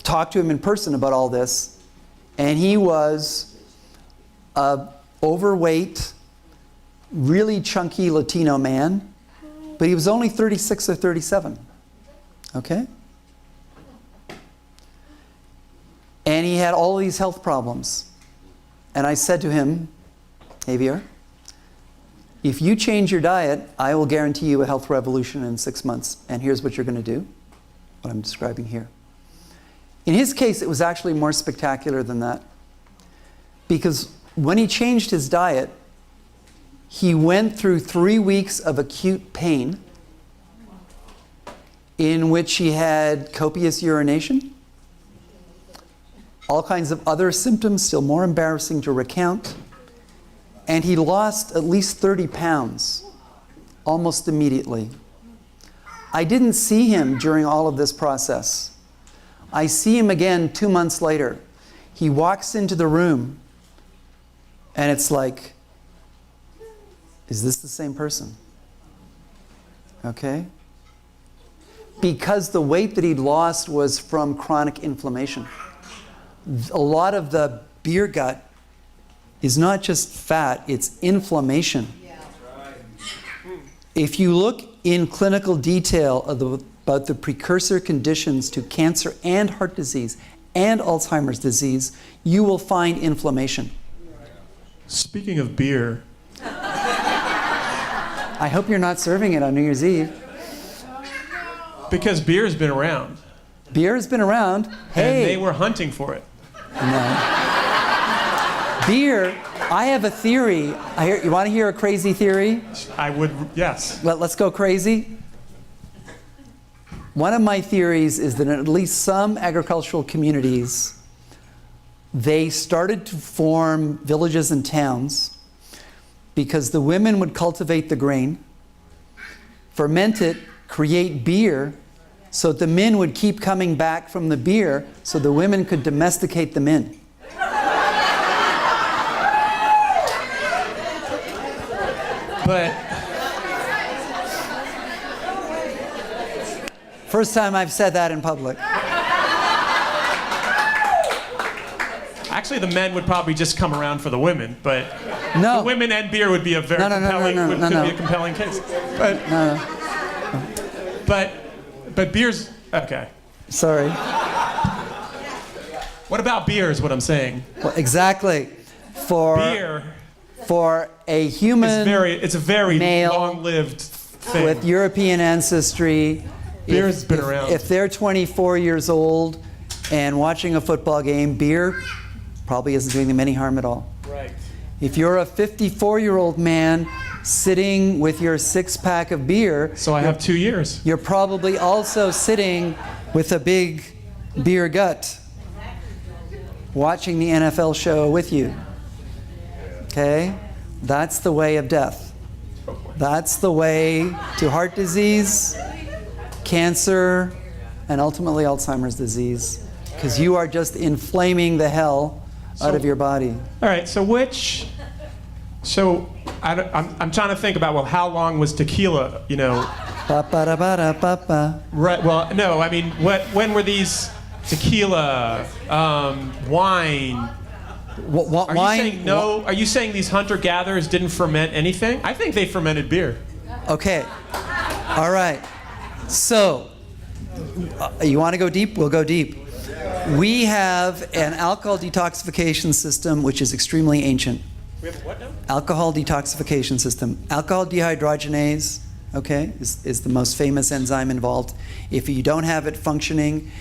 talked to him in person about all this, and he was overweight, really chunky Latino man, but he was only 36 or 37. Okay? And he had all these health problems. And I said to him, Javier, if you change your diet, I will guarantee you a health revolution in 6 months. And here's what you're going to do, what I'm describing here. In his case, it was actually more spectacular than that. Because when he changed his diet, he went through 3 weeks of acute pain in which he had copious urination, all kinds of other symptoms, still more embarrassing to recount, and he lost at least 30 pounds almost immediately. I didn't see him during all of this process. I see him again 2 months later. He walks into the room, and it's like, is this the same person? Okay? Because the weight that he'd lost was from chronic inflammation. A lot of the beer gut is not just fat, it's inflammation. If you look in clinical detail about the precursor conditions to cancer and heart disease and Alzheimer's disease, you will find inflammation. Speaking of beer, I hope you're not serving it on New Year's Eve. because beer has been around. Beer has been around. Hey. And they were hunting for it. No. Beer, I have a theory. You want to hear a crazy theory? I would, yes. Let's go crazy. One of my theories is that in at least some agricultural communities, they started to form villages and towns because the women would cultivate the grain, ferment it, create beer, so the men would keep coming back from the beer so the women could domesticate the men. But First time I've said that in public. actually, the men would probably just come around for the women, but No. the women and beer would be a very compelling, could be a compelling case. But but beer's okay. Sorry. What about beer is what I'm saying. Well, exactly. For Beer a human it's a very male long-lived thing. with European ancestry, Beer's been around. If they're 24 years old and watching a football game, beer probably isn't doing them any harm at all. Right. If you're a 54-year-old man sitting with your six-pack of beer, So I have 2 years. you're probably also sitting with a big beer gut. watching the NFL show with you. Okay? That's the way of death. That's the way to heart disease, cancer, and ultimately Alzheimer's disease. Because you are just inflaming the hell out of your body. All right, I'm trying to think about, well, how long was tequila, you know? Ba-ba-da-ba-da-ba-ba. Right, well, no, I mean, when were these tequila, wine? Are you saying no? Are you saying these hunter-gatherers didn't ferment anything? I think they fermented beer. Okay. All right. So, you want to go deep? We'll go deep. We have an alcohol detoxification system which is extremely ancient. We have a what now? Alcohol detoxification system. Alcohol dehydrogenase, okay, is the most famous enzyme involved. If you don't have it functioning,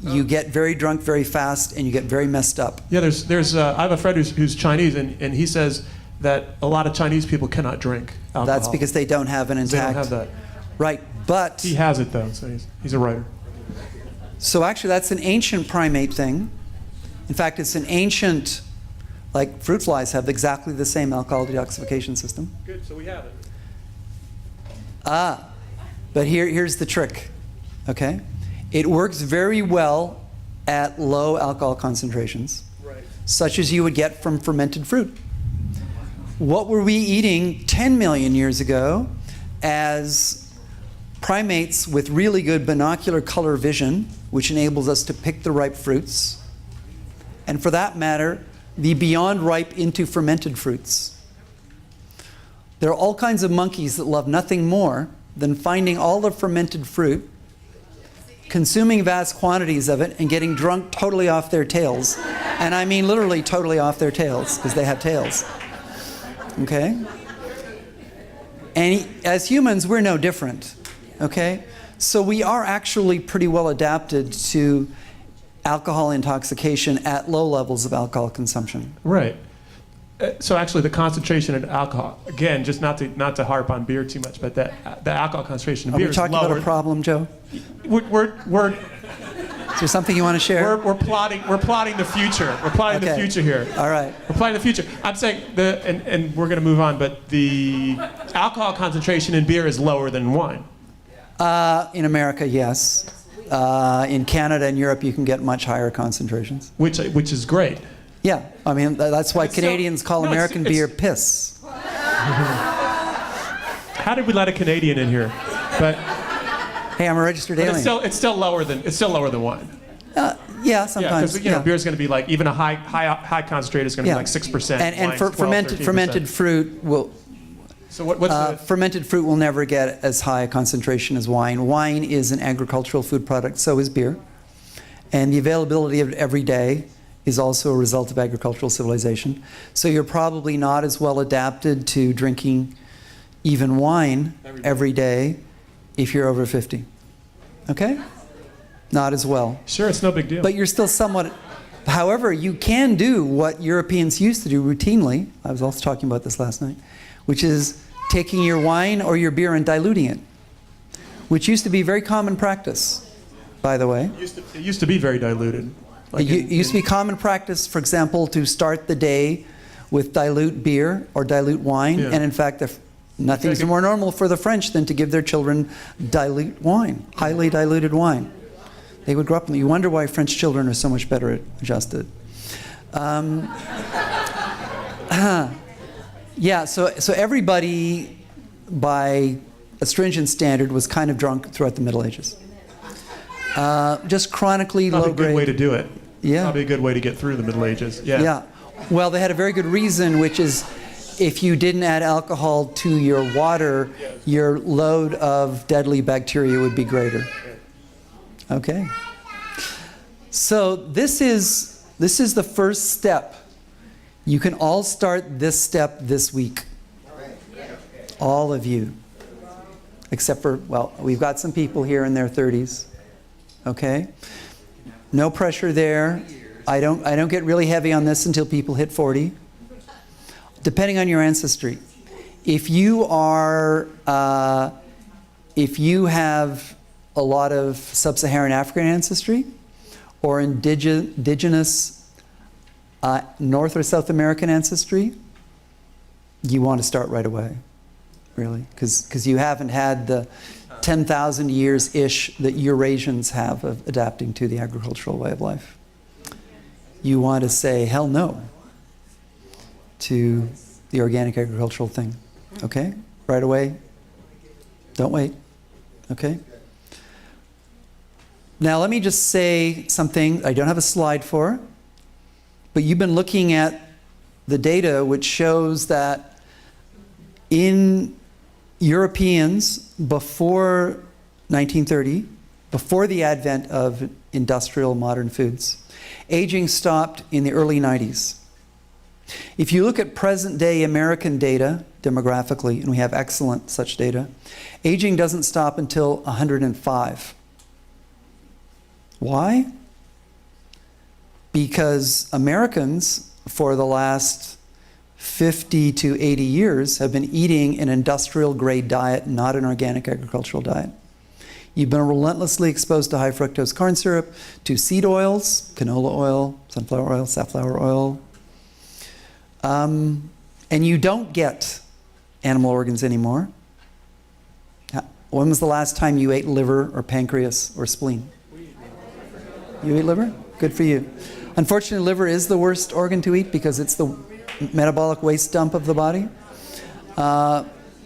you get very drunk very fast and you get very messed up. Yeah, I have a friend who's Chinese, and he says that a lot of Chinese people cannot drink alcohol. That's because they don't have an intact. They don't have that. Right, but He has it though, so he's a writer. so actually that's an ancient primate thing. In fact, it's an ancient, like fruit flies have exactly the same alcohol detoxification system. Good, so we have it. But here's the trick, okay? It works very well at low alcohol concentrations, Right. such as you would get from fermented fruit. What were we eating 10 million years ago as primates with really good binocular color vision, which enables us to pick the ripe fruits, and for that matter, the beyond ripe into fermented fruits? There are all kinds of monkeys that love nothing more than finding all the fermented fruit, consuming vast quantities of it, and getting drunk totally off their tails. And I mean literally totally off their tails, because they have tails. Okay? And as humans, we're no different. Okay? So we are actually pretty well adapted to alcohol intoxication at low levels of alcohol consumption. Right. So actually, the concentration in alcohol, again, just not to harp on beer too much, but the alcohol concentration in Are beer we is talking lower. about a problem, Joe? We're Is there something you want to share? we're plotting the future. We're plotting the Okay. future here. All right. We're plotting the future. I'm saying and we're going to move on, but the alcohol concentration in beer is lower than wine. In America, yes. In Canada and Europe, you can get much higher concentrations. Which is great. Yeah, I mean, that's why It's still- Canadians call no, it's- American it's- beer piss. How did we let a Canadian in here? But Hey, I'm a registered alien. it's still lower than wine. Yeah, Yeah, sometimes. because beer is going to be like, even a high concentrate is going to be like 6%. And wine's for 12, fermented 13%. fruit will So what's the fermented fruit will never get as high a concentration as wine. Wine is an agricultural food product, so is beer. And the availability of it every day is also a result of agricultural civilization. So you're probably not as well adapted to drinking even wine every day if you're over 50. Okay? Not as well. Sure, it's no big deal. But you're still somewhat... However, you can do what Europeans used to do routinely. I was also talking about this last night, which is taking your wine or your beer and diluting it, which used to be very common practice, by the way. It used to be very diluted. Like It used to be common practice, for example, to start the day with dilute beer or dilute wine. Yeah. And in fact, nothing's more normal for the French than to give their children dilute wine, highly diluted wine. They would grow up, and you wonder why French children are so much better adjusted. Yeah, so everybody, by a stringent standard, was kind of drunk throughout the Middle Ages. Just chronically Probably low a good way to grade. do it. Yeah. Probably a good way to get through the Middle Ages. Yeah. Yeah. Well, they had a very good reason, which is if you didn't add alcohol to your water, your load of deadly bacteria would be greater. Okay. So this is the first step. You can all start this step this week. All of you. Except for, well, we've got some people here in their 30s. Okay? No pressure there. I don't get really heavy on this until people hit 40. Depending on your ancestry. If you have a lot of sub-Saharan African ancestry or indigenous North or South American ancestry, you want to start right away, really, because you haven't had the 10,000 years-ish that Eurasians have of adapting to the agricultural way of life. You want to say hell no to the organic agricultural thing, okay? Right away. Don't wait, okay? Now let me just say something I don't have a slide for, but you've been looking at the data which shows that in Europeans before 1930, before the advent of industrial modern foods, aging stopped in the early 90s. If you look at present day American data demographically, and we have excellent such data, aging doesn't stop until 105. Why? Because Americans for the last 50 to 80 years have been eating an industrial grade diet, not an organic agricultural diet. You've been relentlessly exposed to high fructose corn syrup, to seed oils, canola oil, sunflower oil, safflower oil. And you don't get animal organs anymore. When was the last time you ate liver or pancreas or spleen? You eat liver? Good for you. Unfortunately, liver is the worst organ to eat because it's the metabolic waste dump of the body.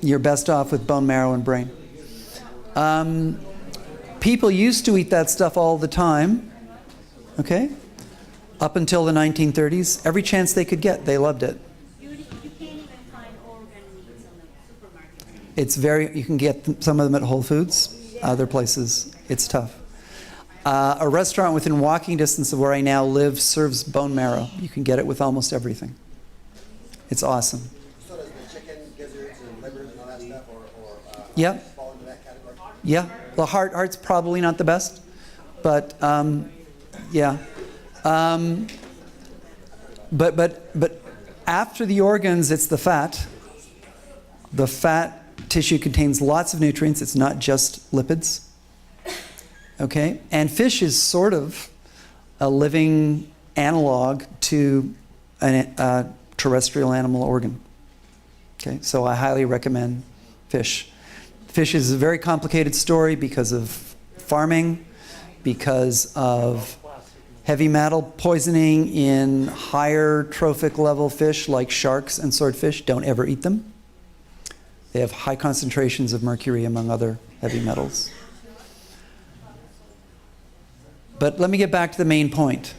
You're best off with bone marrow and brain. People used to eat that stuff all the time, okay? Up until the 1930s. Every chance they could get, they loved it. You can't even find organ meats in the supermarket. It's you can get some of them at Whole Foods, other places, it's tough. A restaurant within walking distance of where I now live serves bone marrow. You can get it with almost everything. It's awesome. So does the chicken, gizzards, and livers and all that stuff, Yep. fall into that category? Yeah. The heart's probably not the best, but yeah. But after the organs, it's the fat. The fat tissue contains lots of nutrients. It's not just lipids. Okay? And fish is sort of a living analog to a terrestrial animal organ. Okay? So I highly recommend fish. Fish is a very complicated story because of farming, because of heavy metal poisoning in higher trophic level fish like sharks and swordfish. Don't ever eat them. They have high concentrations of mercury, among other heavy metals. But let me get back to the main point.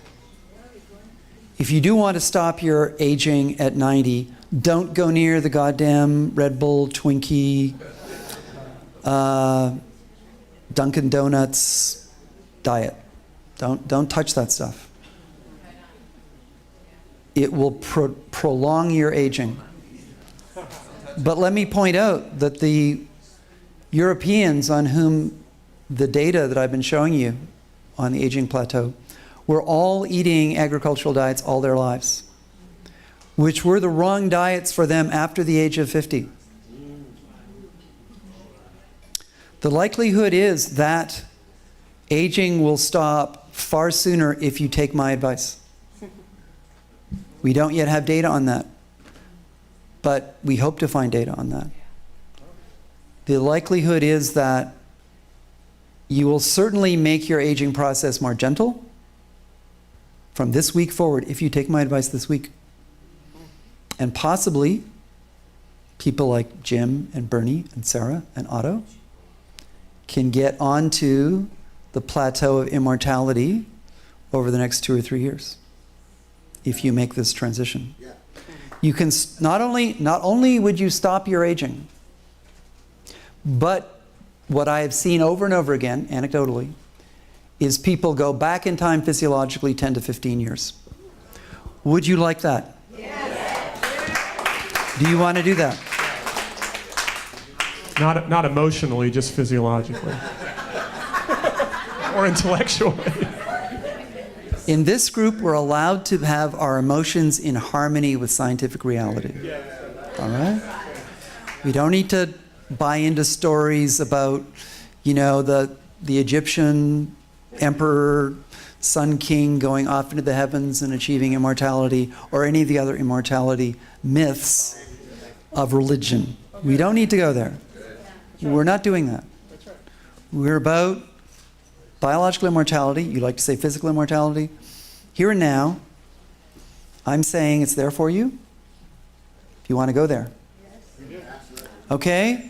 If you do want to stop your aging at 90, don't go near the goddamn Red Bull, Twinkie, Dunkin' Donuts diet. Don't touch that stuff. It will prolong your aging. But let me point out that the Europeans on whom the data that I've been showing you on the aging plateau were all eating agricultural diets all their lives, which were the wrong diets for them after the age of 50. The likelihood is that aging will stop far sooner if you take my advice. We don't yet have data on that, but we hope to find data on that. The likelihood is that you will certainly make your aging process more gentle from this week forward if you take my advice this week. And possibly people like Jim and Bernie and Sarah and Otto can get onto the plateau of immortality over the next 2 or 3 years if you make this transition. Yeah. You can not only would you stop your aging, but what I have seen over and over again, anecdotally, is people go back in time physiologically 10 to 15 years. Would you like that? Yes. Do you want to do that? Not emotionally, just physiologically. Or intellectually. In this group, we're allowed to have our emotions in harmony with scientific reality. All right? We don't need to buy into stories about, you know, the Egyptian emperor Sun King going off into the heavens and achieving immortality, or any of the other immortality myths of religion. We don't need to go there. We're not doing that. We're about biological immortality. You like to say physical immortality. Here and now, I'm saying it's there for you if you want to go there. Okay?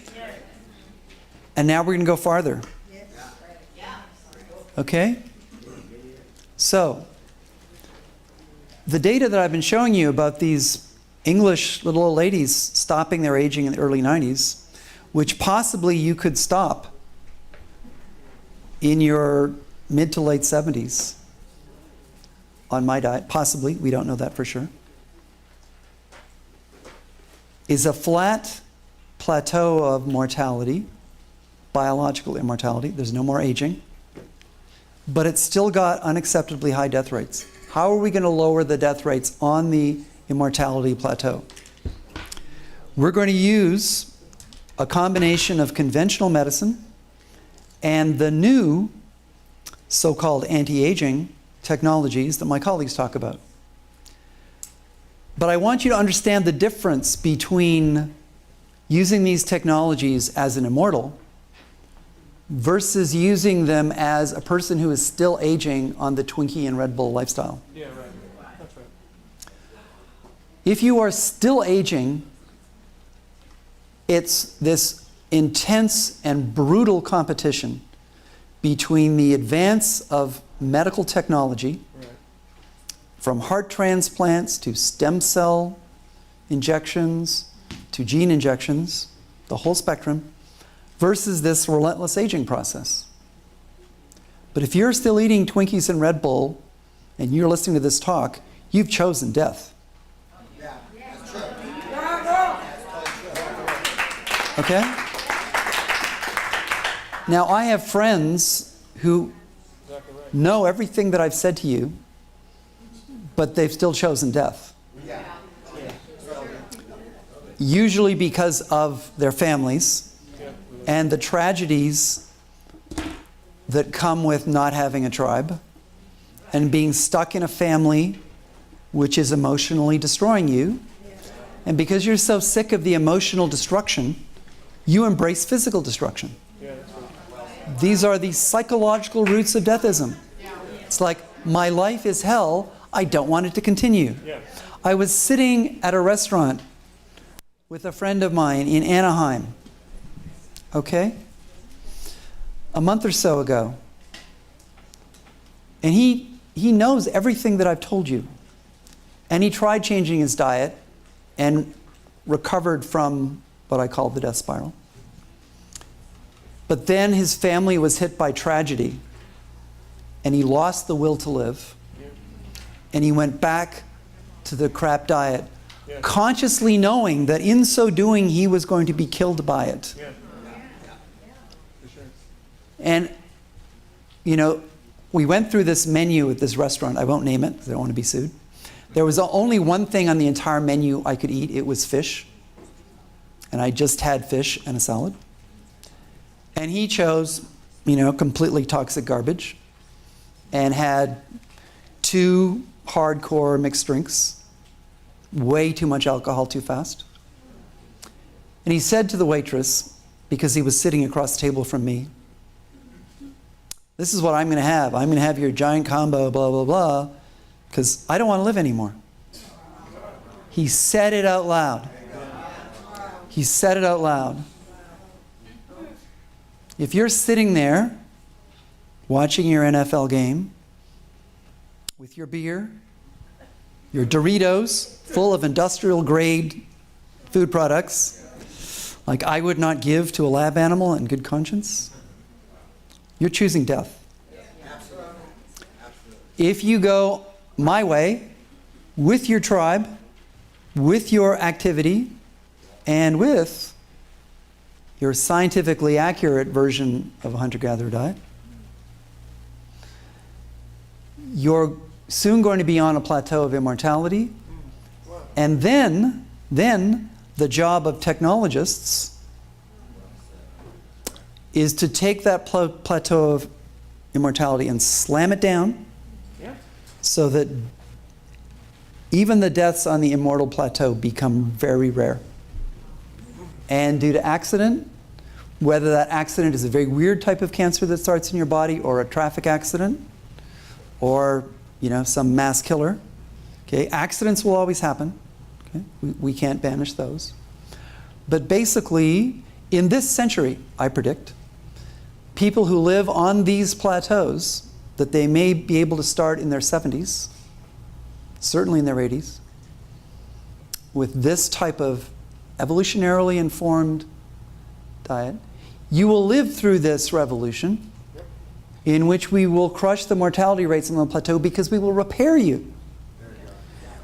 And now we're going to go farther. Okay? So, the data that I've been showing you about these English little old ladies stopping their aging in the early 90s, which possibly you could stop in your mid to late 70s on my diet, possibly, we don't know that for sure, is a flat plateau of mortality, biological immortality. There's no more aging. But it's still got unacceptably high death rates. How are we going to lower the death rates on the immortality plateau? We're going to use a combination of conventional medicine and the new so-called anti-aging technologies that my colleagues talk about. But I want you to understand the difference between using these technologies as an immortal versus using them as a person who is still aging on the Twinkie and Red Bull lifestyle. Yeah, right. That's right. If you are still aging, it's this intense and brutal competition between the advance of medical technology, from heart transplants to stem cell injections to gene injections, the whole spectrum, versus this relentless aging process. But if you're still eating Twinkies and Red Bull and you're listening to this talk, you've chosen death. Okay? Now, I have friends who know everything that I've said to you, but they've still chosen death. Usually because of their families and the tragedies that come with not having a tribe and being stuck in a family which is emotionally destroying you. And because you're so sick of the emotional destruction, you embrace physical destruction. These are the psychological roots of deathism. It's like, my life is hell, I don't want it to continue. I was sitting at a restaurant with a friend of mine in Anaheim, okay, a month or so ago. And he knows everything that I've told you. And he tried changing his diet and recovered from what I call the death spiral. But then his family was hit by tragedy, and he lost the will to live, and he went back to the crap diet, consciously knowing that in so doing he was going to be killed by it. And, you know, we went through this menu at this restaurant. I won't name it because I don't want to be sued. There was only one thing on the entire menu I could eat. It was fish. And I just had fish and a salad. And he chose, you know, completely toxic garbage and had 2 hardcore mixed drinks, way too much alcohol too fast. And he said to the waitress, because he was sitting across the table from me, "This is what I'm going to have. I'm going to have your giant combo, blah, blah, blah, because I don't want to live anymore." He said it out loud. He said it out loud. If you're sitting there watching your NFL game with your beer, your Doritos full of industrial grade food products, like I would not give to a lab animal in good conscience, you're choosing death. If you go my way, with your tribe, with your activity, and with your scientifically accurate version of a hunter-gatherer diet, you're soon going to be on a plateau of immortality. And then the job of technologists is to take that plateau of immortality and slam it down so that even the deaths on the immortal plateau become very rare. And due to accident, whether that accident is a very weird type of cancer that starts in your body, or a traffic accident, or some mass killer, okay, accidents will always happen. Okay? We can't banish those. But basically, in this century, I predict, people who live on these plateaus, that they may be able to start in their 70s, certainly in their 80s, with this type of evolutionarily informed diet. You will live through this revolution in which we will crush the mortality rates on the plateau because we will repair you.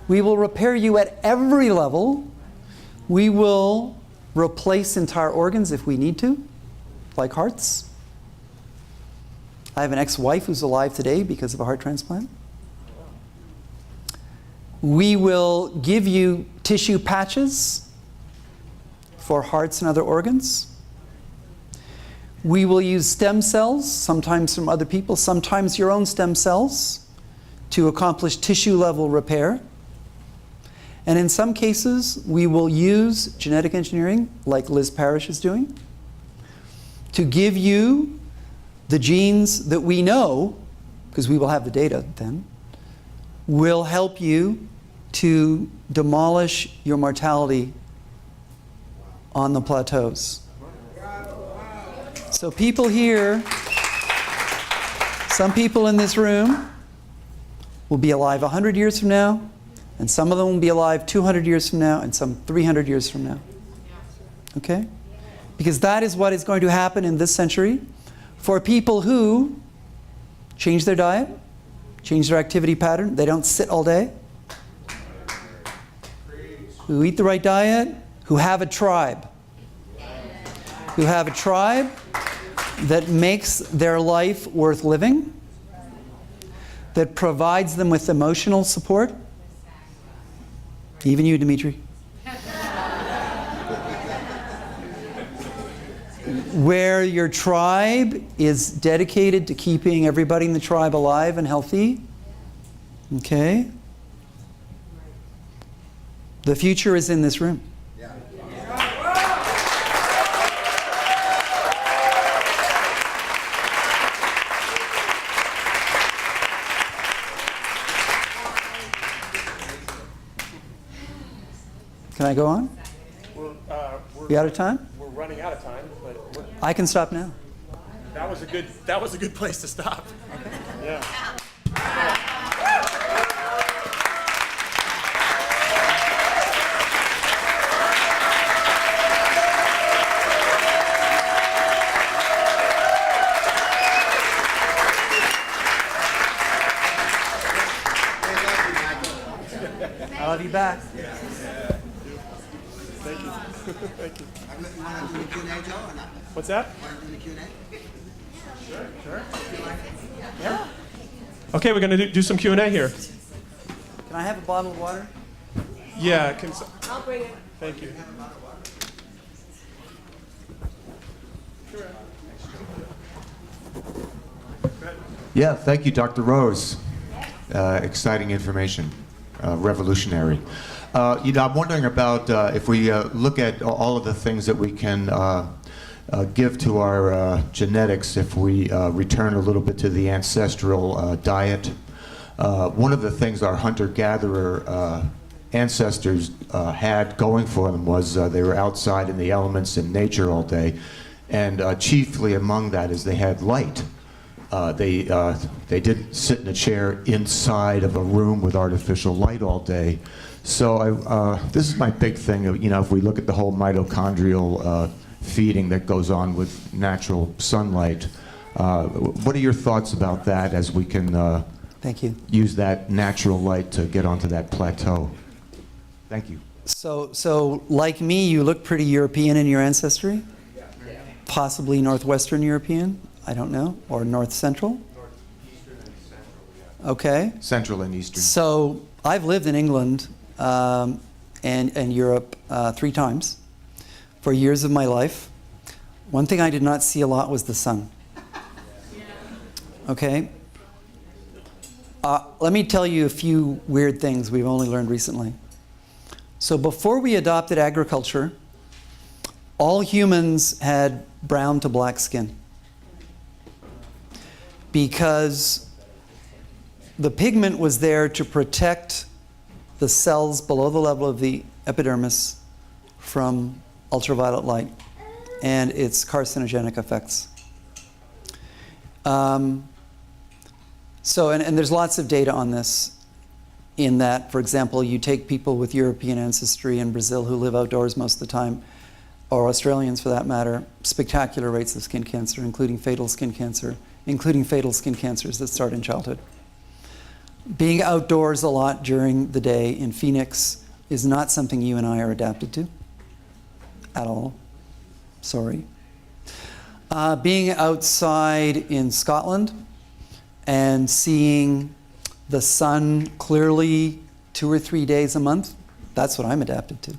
We will repair you at every level. We will replace entire organs if we need to, like hearts. I have an ex-wife who's alive today because of a heart transplant. We will give you tissue patches for hearts and other organs. We will use stem cells, sometimes from other people, sometimes your own stem cells, to accomplish tissue-level repair. And in some cases, we will use genetic engineering, like Liz Parrish is doing, to give you the genes that we know, because we will have the data then, will help you to demolish your mortality on the plateaus. So people here, some people in this room will be alive 100 years from now, and some of them will be alive 200 years from now, and some 300 years from now. Okay? Because that is what is going to happen in this century for people who change their diet, change their activity pattern. They don't sit all day. Who eat the right diet, who have a tribe. Who have a tribe that makes their life worth living, that provides them with emotional support. Even you, Dimitri. Where your tribe is dedicated to keeping everybody in the tribe alive and healthy. Okay? The future is in this room. Can I go on? We out of time? We're running out of time, but I can stop now. that was a good place to stop. Yeah. I love you back. Thank you. Thank you. You want to do the Q&A, Joe, or not? What's that? Want to do the Q&A? Sure. Yeah. Okay, we're going to do some Q&A here. Can I have a bottle of water? Yeah. I'll bring it. Thank you. Yeah, thank you, Dr. Rose. Exciting information, revolutionary. I'm wondering about if we look at all of the things that we can give to our genetics if we return a little bit to the ancestral diet. One of the things our hunter-gatherer ancestors had going for them was they were outside in the elements in nature all day, and chiefly among that is they had light. They didn't sit in a chair inside of a room with artificial light all day. So this is my big thing. If we look at the whole mitochondrial feeding that goes on with natural sunlight, what are your thoughts about that as we can Thank you. use that natural light to get onto that plateau? Thank you. So like me, you look pretty European in your ancestry? Possibly Northwestern European? I don't know. Or North Central? Okay. Central and Eastern. So I've lived in England and Europe 3 times for years of my life. One thing I did not see a lot was the sun. Okay? Let me tell you a few weird things we've only learned recently. So before we adopted agriculture, all humans had brown to black skin because the pigment was there to protect the cells below the level of the epidermis from ultraviolet light and its carcinogenic effects. And there's lots of data on this, in that, for example, you take people with European ancestry in Brazil who live outdoors most of the time, or Australians for that matter, spectacular rates of skin cancer, including fatal skin cancers that start in childhood. Being outdoors a lot during the day in Phoenix is not something you and I are adapted to at all. Sorry. Being outside in Scotland and seeing the sun clearly 2 or 3 days a month, that's what I'm adapted to.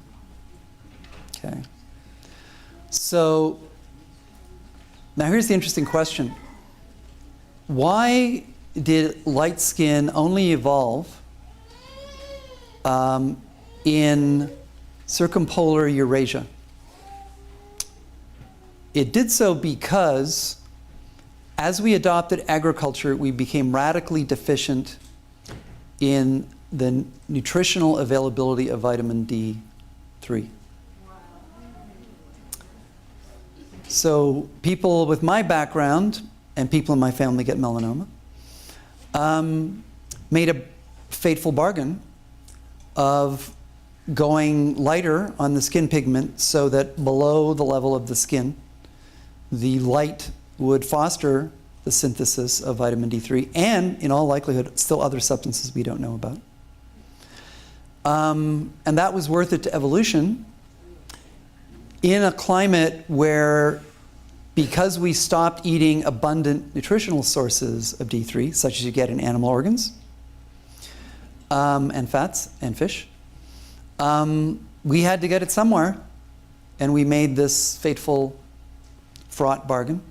Okay. So now here's the interesting question. Why did light skin only evolve in circumpolar Eurasia? It did so because as we adopted agriculture, we became radically deficient in the nutritional availability of vitamin D3. So people with my background, and people in my family get melanoma, made a fateful bargain of going lighter on the skin pigment so that below the level of the skin, the light would foster the synthesis of vitamin D3 and, in all likelihood, still other substances we don't know about. And that was worth it to evolution in a climate where, because we stopped eating abundant nutritional sources of D3, such as you get in animal organs, and fats and fish, we had to get it somewhere, and we made this fateful, fraught bargain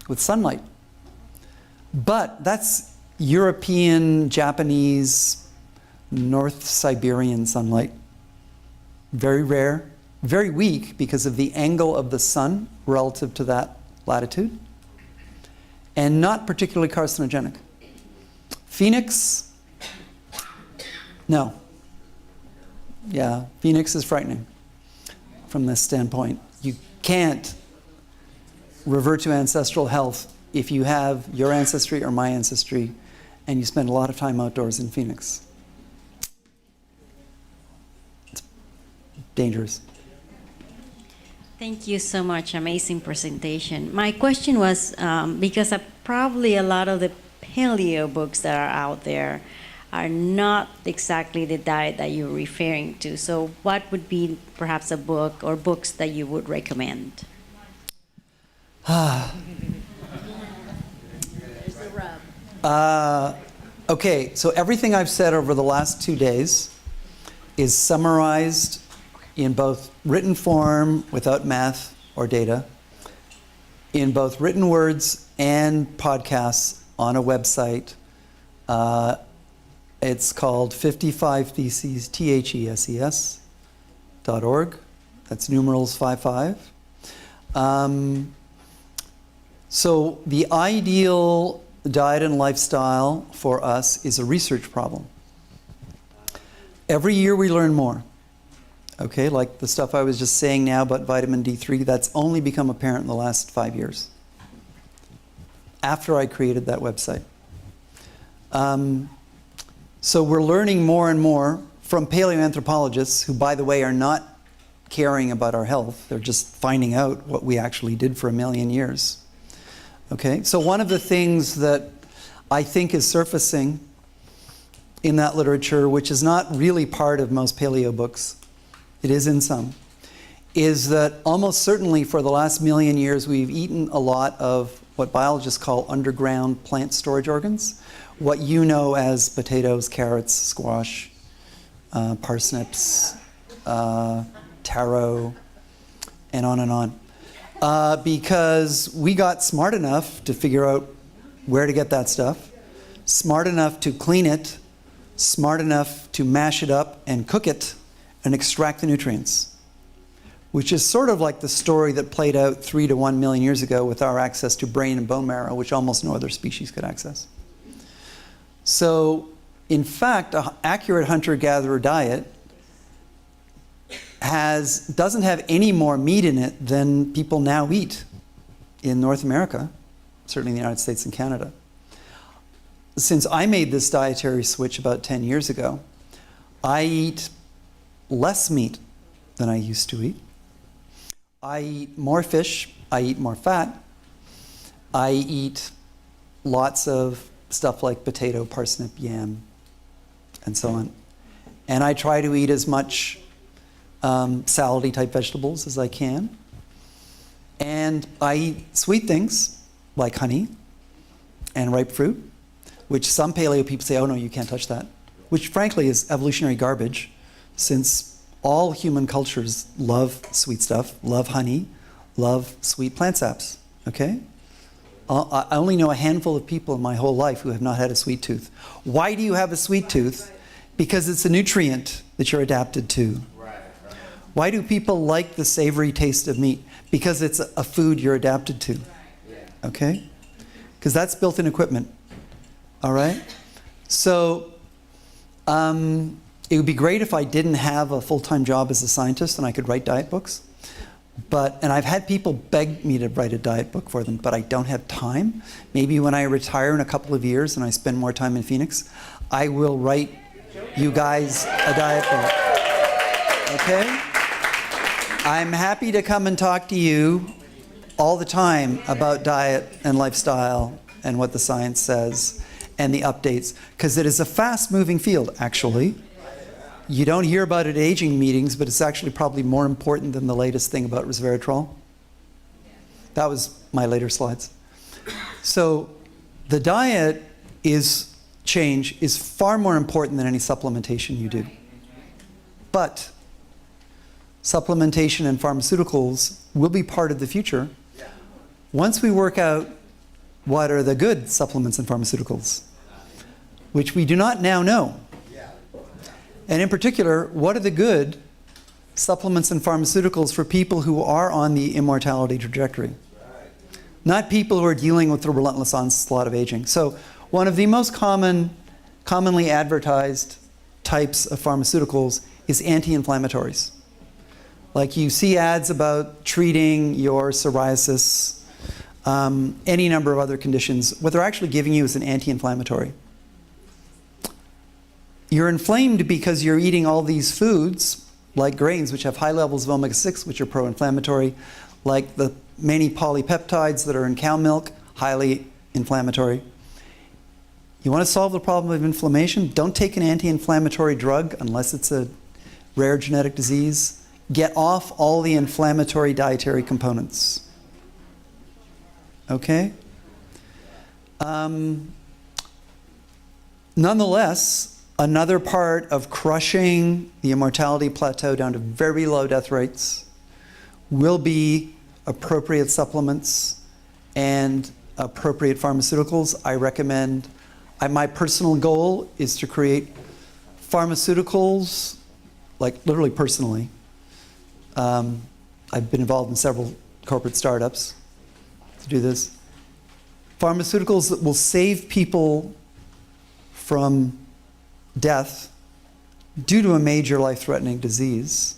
with sunlight. But that's European, Japanese, North Siberian sunlight. Very rare, very weak because of the angle of the sun relative to that latitude, and not particularly carcinogenic. Phoenix, no. Yeah, Phoenix is frightening from this standpoint. You can't revert to ancestral health if you have your ancestry or my ancestry and you spend a lot of time outdoors in Phoenix. It's dangerous. Thank you so much. Amazing presentation. My question was, because probably a lot of the paleo books that are out there are not exactly the diet that you're referring to. So what would be perhaps a book or books that you would recommend? Okay, so everything I've said over the last 2 days is summarized in both written form without math or data, in both written words and podcasts on a website. It's called 55 Theses, THESES.org. That's numerals 55. So the ideal diet and lifestyle for us is a research problem. Every year we learn more. Okay, like the stuff I was just saying now about vitamin D3, that's only become apparent in the last 5 years, after I created that website. So we're learning more and more from paleoanthropologists, who, by the way, are not caring about our health. They're just finding out what we actually did for 1 million years. Okay, so one of the things that I think is surfacing in that literature, which is not really part of most paleo books, it is in some, is that almost certainly for the last 1 million years we've eaten a lot of what biologists call underground plant storage organs, what you know as potatoes, carrots, squash, parsnips, taro, and on and on. Because we got smart enough to figure out where to get that stuff, smart enough to clean it, smart enough to mash it up and cook it and extract the nutrients, which is sort of like the story that played out 3 to 1 million years ago with our access to brain and bone marrow, which almost no other species could access. So, in fact, an accurate hunter-gatherer diet doesn't have any more meat in it than people now eat in North America, certainly in the United States and Canada. Since I made this dietary switch about 10 years ago, I eat less meat than I used to eat. I eat more fish, I eat more fat, I eat lots of stuff like potato, parsnip, yam, and so on. And I try to eat as much salad-y type vegetables as I can. And I eat sweet things like honey and ripe fruit, which some paleo people say, oh no, you can't touch that, which frankly is evolutionary garbage, since all human cultures love sweet stuff, love honey, love sweet plant saps, okay? I only know a handful of people in my whole life who have not had a sweet tooth. Why do you have a sweet tooth? Because it's a nutrient that you're adapted to. Why do people like the savory taste of meat? Because it's a food you're adapted to, okay? Because that's built-in equipment, all right? So it would be great if I didn't have a full-time job as a scientist and I could write diet books. And I've had people beg me to write a diet book for them, but I don't have time. Maybe when I retire in a couple of years and I spend more time in Phoenix, I will write you guys a diet book, okay? I'm happy to come and talk to you all the time about diet and lifestyle and what the science says and the updates, because it is a fast-moving field, actually. You don't hear about it at aging meetings, but it's actually probably more important than the latest thing about resveratrol. That was my later slides. So the diet change is far more important than any supplementation you do. But supplementation and pharmaceuticals will be part of the future once we work out what are the good supplements and pharmaceuticals, which we do not now know. And in particular, what are the good supplements and pharmaceuticals for people who are on the immortality trajectory? Not people who are dealing with the relentless onslaught of aging. So one of the most commonly advertised types of pharmaceuticals is anti-inflammatories. Like you see ads about treating your psoriasis, any number of other conditions. What they're actually giving you is an anti-inflammatory. You're inflamed because you're eating all these foods, like grains, which have high levels of omega-6, which are pro-inflammatory, like the many polypeptides that are in cow milk, highly inflammatory. You want to solve the problem of inflammation? Don't take an anti-inflammatory drug unless it's a rare genetic disease. Get off all the inflammatory dietary components. Okay? Nonetheless, another part of crushing the immortality plateau down to very low death rates will be appropriate supplements and appropriate pharmaceuticals. I recommend, my personal goal is to create pharmaceuticals, like literally personally. I've been involved in several corporate startups to do this. Pharmaceuticals that will save people from death due to a major life-threatening disease,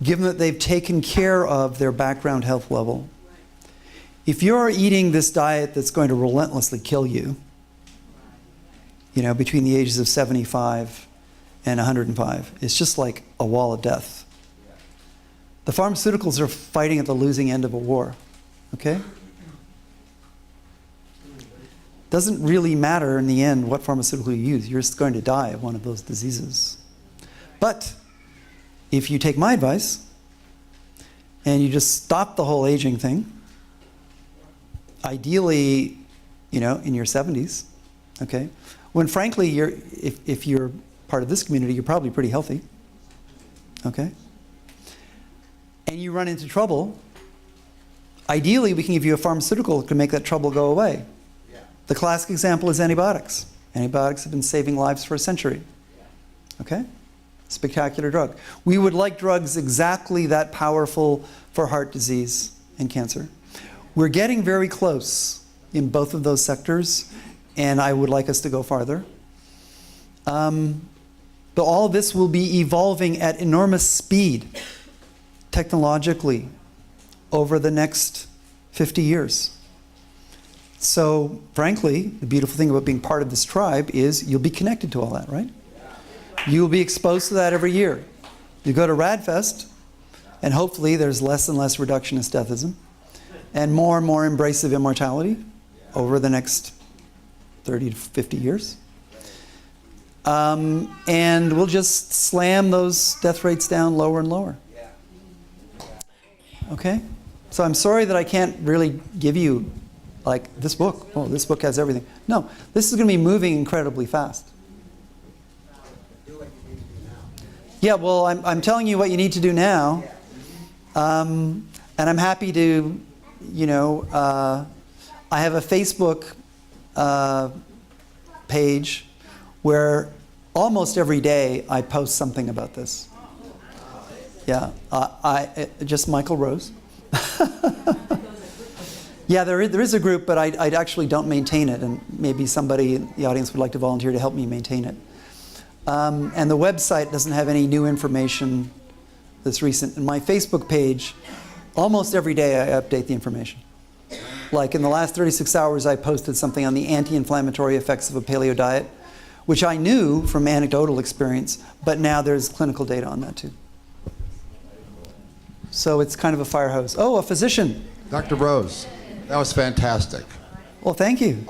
given that they've taken care of their background health level. If you're eating this diet that's going to relentlessly kill you, between the ages of 75 and 105, it's just like a wall of death. The pharmaceuticals are fighting at the losing end of a war, okay? Doesn't really matter in the end what pharmaceutical you use. You're just going to die of one of those diseases. But if you take my advice and you just stop the whole aging thing, ideally, in your 70s, okay? When frankly, if you're part of this community, you're probably pretty healthy, okay? And you run into trouble, ideally we can give you a pharmaceutical that can make that trouble go away. The classic example is antibiotics. Antibiotics have been saving lives for a century. Okay? Spectacular drug. We would like drugs exactly that powerful for heart disease and cancer. We're getting very close in both of those sectors, and I would like us to go farther. But all this will be evolving at enormous speed, technologically, over the next 50 years. So, frankly, the beautiful thing about being part of this tribe is you'll be connected to all that, right? You'll be exposed to that every year. You go to RADFest, and hopefully there's less and less reductionist deathism, and more embrace of immortality over the next 30 to 50 years. And we'll just slam those death rates down lower and lower. Okay? So I'm sorry that I can't really give you, like, this book. Oh, this book has everything. No, this is going to be moving incredibly fast. Yeah, well, I'm telling you what you need to do now. And I'm happy to, I have a Facebook page where almost every day I post something about this. Yeah, just Michael Rose. Yeah, there is a group, but I actually don't maintain it, and maybe somebody in the audience would like to volunteer to help me maintain it. And the website doesn't have any new information that's recent. And my Facebook page, almost every day I update the information. Like in the last 36 hours, I posted something on the anti-inflammatory effects of a paleo diet, which I knew from anecdotal experience, but now there's clinical data on that too. So it's kind of a fire hose. Oh, a physician. Dr. Rose, that was fantastic. Well, thank you.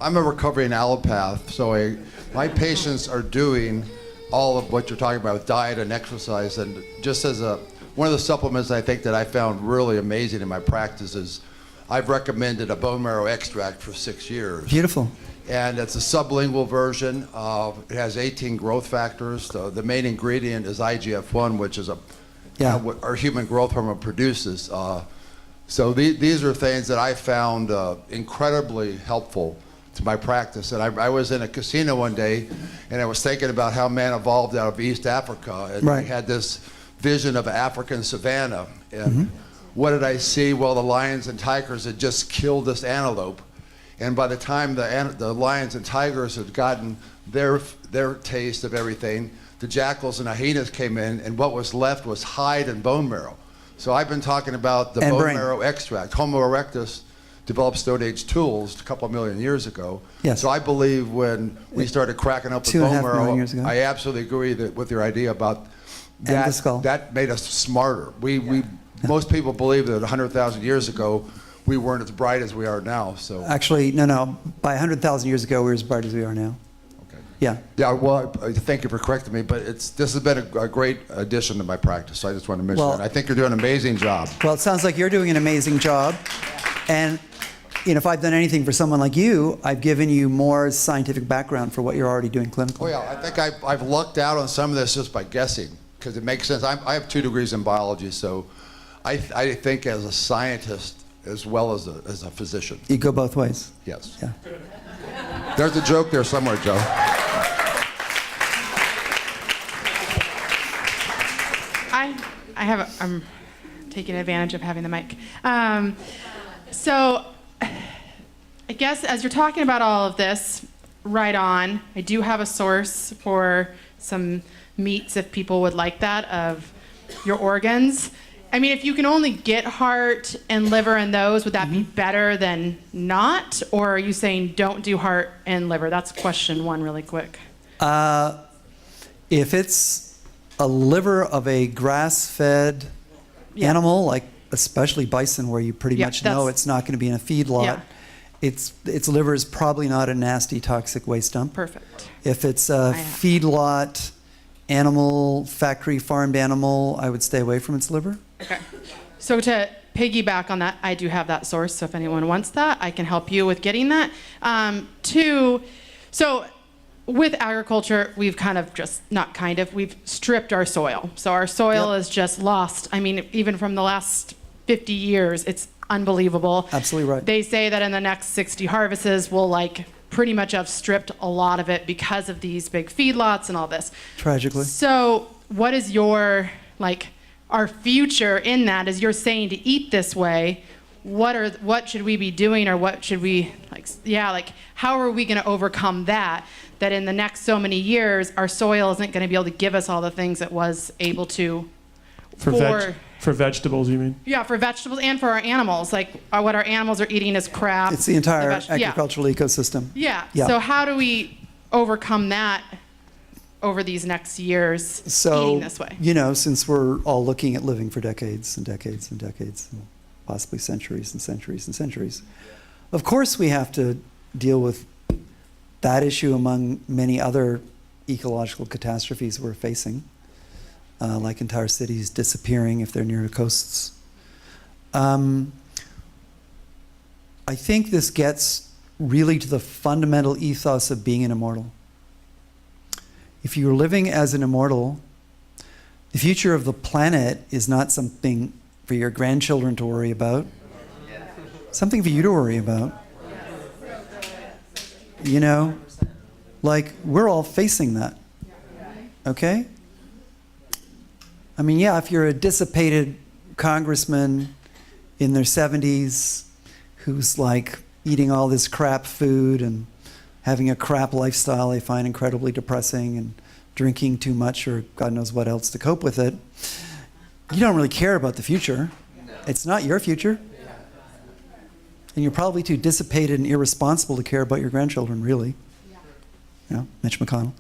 I'm a recovering allopath, so my patients are doing all of what you're talking about with diet and exercise. And just as one of the supplements I think that I found really amazing in my practice is I've recommended a bone marrow extract for 6 years. Beautiful. And it's a sublingual version. It has 18 growth factors. The main ingredient is IGF-1, which is what our human growth hormone produces. So these are things that I found incredibly helpful to my practice. And I was in a casino one day, and I was thinking about how man evolved out of East Africa. And I had this vision of African savanna. And what did I see? Well, the lions and tigers had just killed this antelope. And by the time the lions and tigers had gotten their taste of everything, the jackals and hyenas came in, and what was left was hide and bone marrow. So I've been talking about the bone marrow extract. Homo erectus developed Stone Age tools a couple of million years ago. Yes. So I believe when we started cracking up the bone marrow, I absolutely agree with your idea about that. That made us smarter. Most people believe that 100,000 years ago, we weren't as bright as we are now. So actually, no. By 100,000 years ago, we were as bright as we are now. Okay. Yeah. Yeah. Well, thank you for correcting me. But this has been a great addition to my practice. So I just want to mention that. I think you're doing an amazing job. Well, it sounds like you're doing an amazing job, and if I've done anything for someone like you, I've given you more scientific background for what you're already doing clinically. Oh yeah. I think I've lucked out on some of this just by guessing, because it makes sense. I have 2 degrees in biology, so I think as a scientist as well as a physician. You go both ways. Yes. Yeah. There's a joke there somewhere, Joe. I'm taking advantage of having the mic. So I guess as you're talking about all of this, right on, I do have a source for some meats if people would like that of your organs. I mean, if you can only get heart and liver and those, would that be better than not? Or are you saying don't do heart and liver? That's question 1 really quick. If it's a liver of a grass-fed animal, like especially bison, where you pretty much know it's not going to be in a feedlot, its liver is probably not a nasty, toxic waste dump. Perfect. If it's a feedlot animal, factory farmed animal, I would stay away from its liver. Okay. So to piggyback on that, I do have that source. So if anyone wants that, I can help you with getting that. 2, so with agriculture, we've we've stripped our soil. So our soil is just lost. I mean, even from the last 50 years, it's unbelievable. Absolutely right. They say that in the next 60 harvests, we'll pretty much have stripped a lot of it because of these big feedlots and all this. Tragically. So what is your, like, our future in that? As you're saying to eat this way, what should we be doing, or what should we, like how are we going to overcome that in the next so many years our soil isn't going to be able to give us all the things it was able to For vegetables, you mean? yeah, for vegetables and for our animals. Like what our animals are eating is crap. It's the entire yeah. agricultural ecosystem. Yeah. Yeah. So how do we overcome that over these next years eating this way? You know, since we're all looking at living for decades and decades and decades, and possibly centuries and centuries and centuries, of course we have to deal with that issue among many other ecological catastrophes we're facing, like entire cities disappearing if they're near coasts. I think this gets really to the fundamental ethos of being an immortal. If you're living as an immortal, the future of the planet is not something for your grandchildren to worry about, something for you to worry about. You know, like we're all facing that, okay? I mean, yeah, if you're a dissipated congressman in their 70s who's like eating all this crap food and having a crap lifestyle they find incredibly depressing and drinking too much or God knows what else to cope with it, you don't really care about the future. It's not your future. And you're probably too dissipated and irresponsible to care about your grandchildren, really. You know, Mitch McConnell.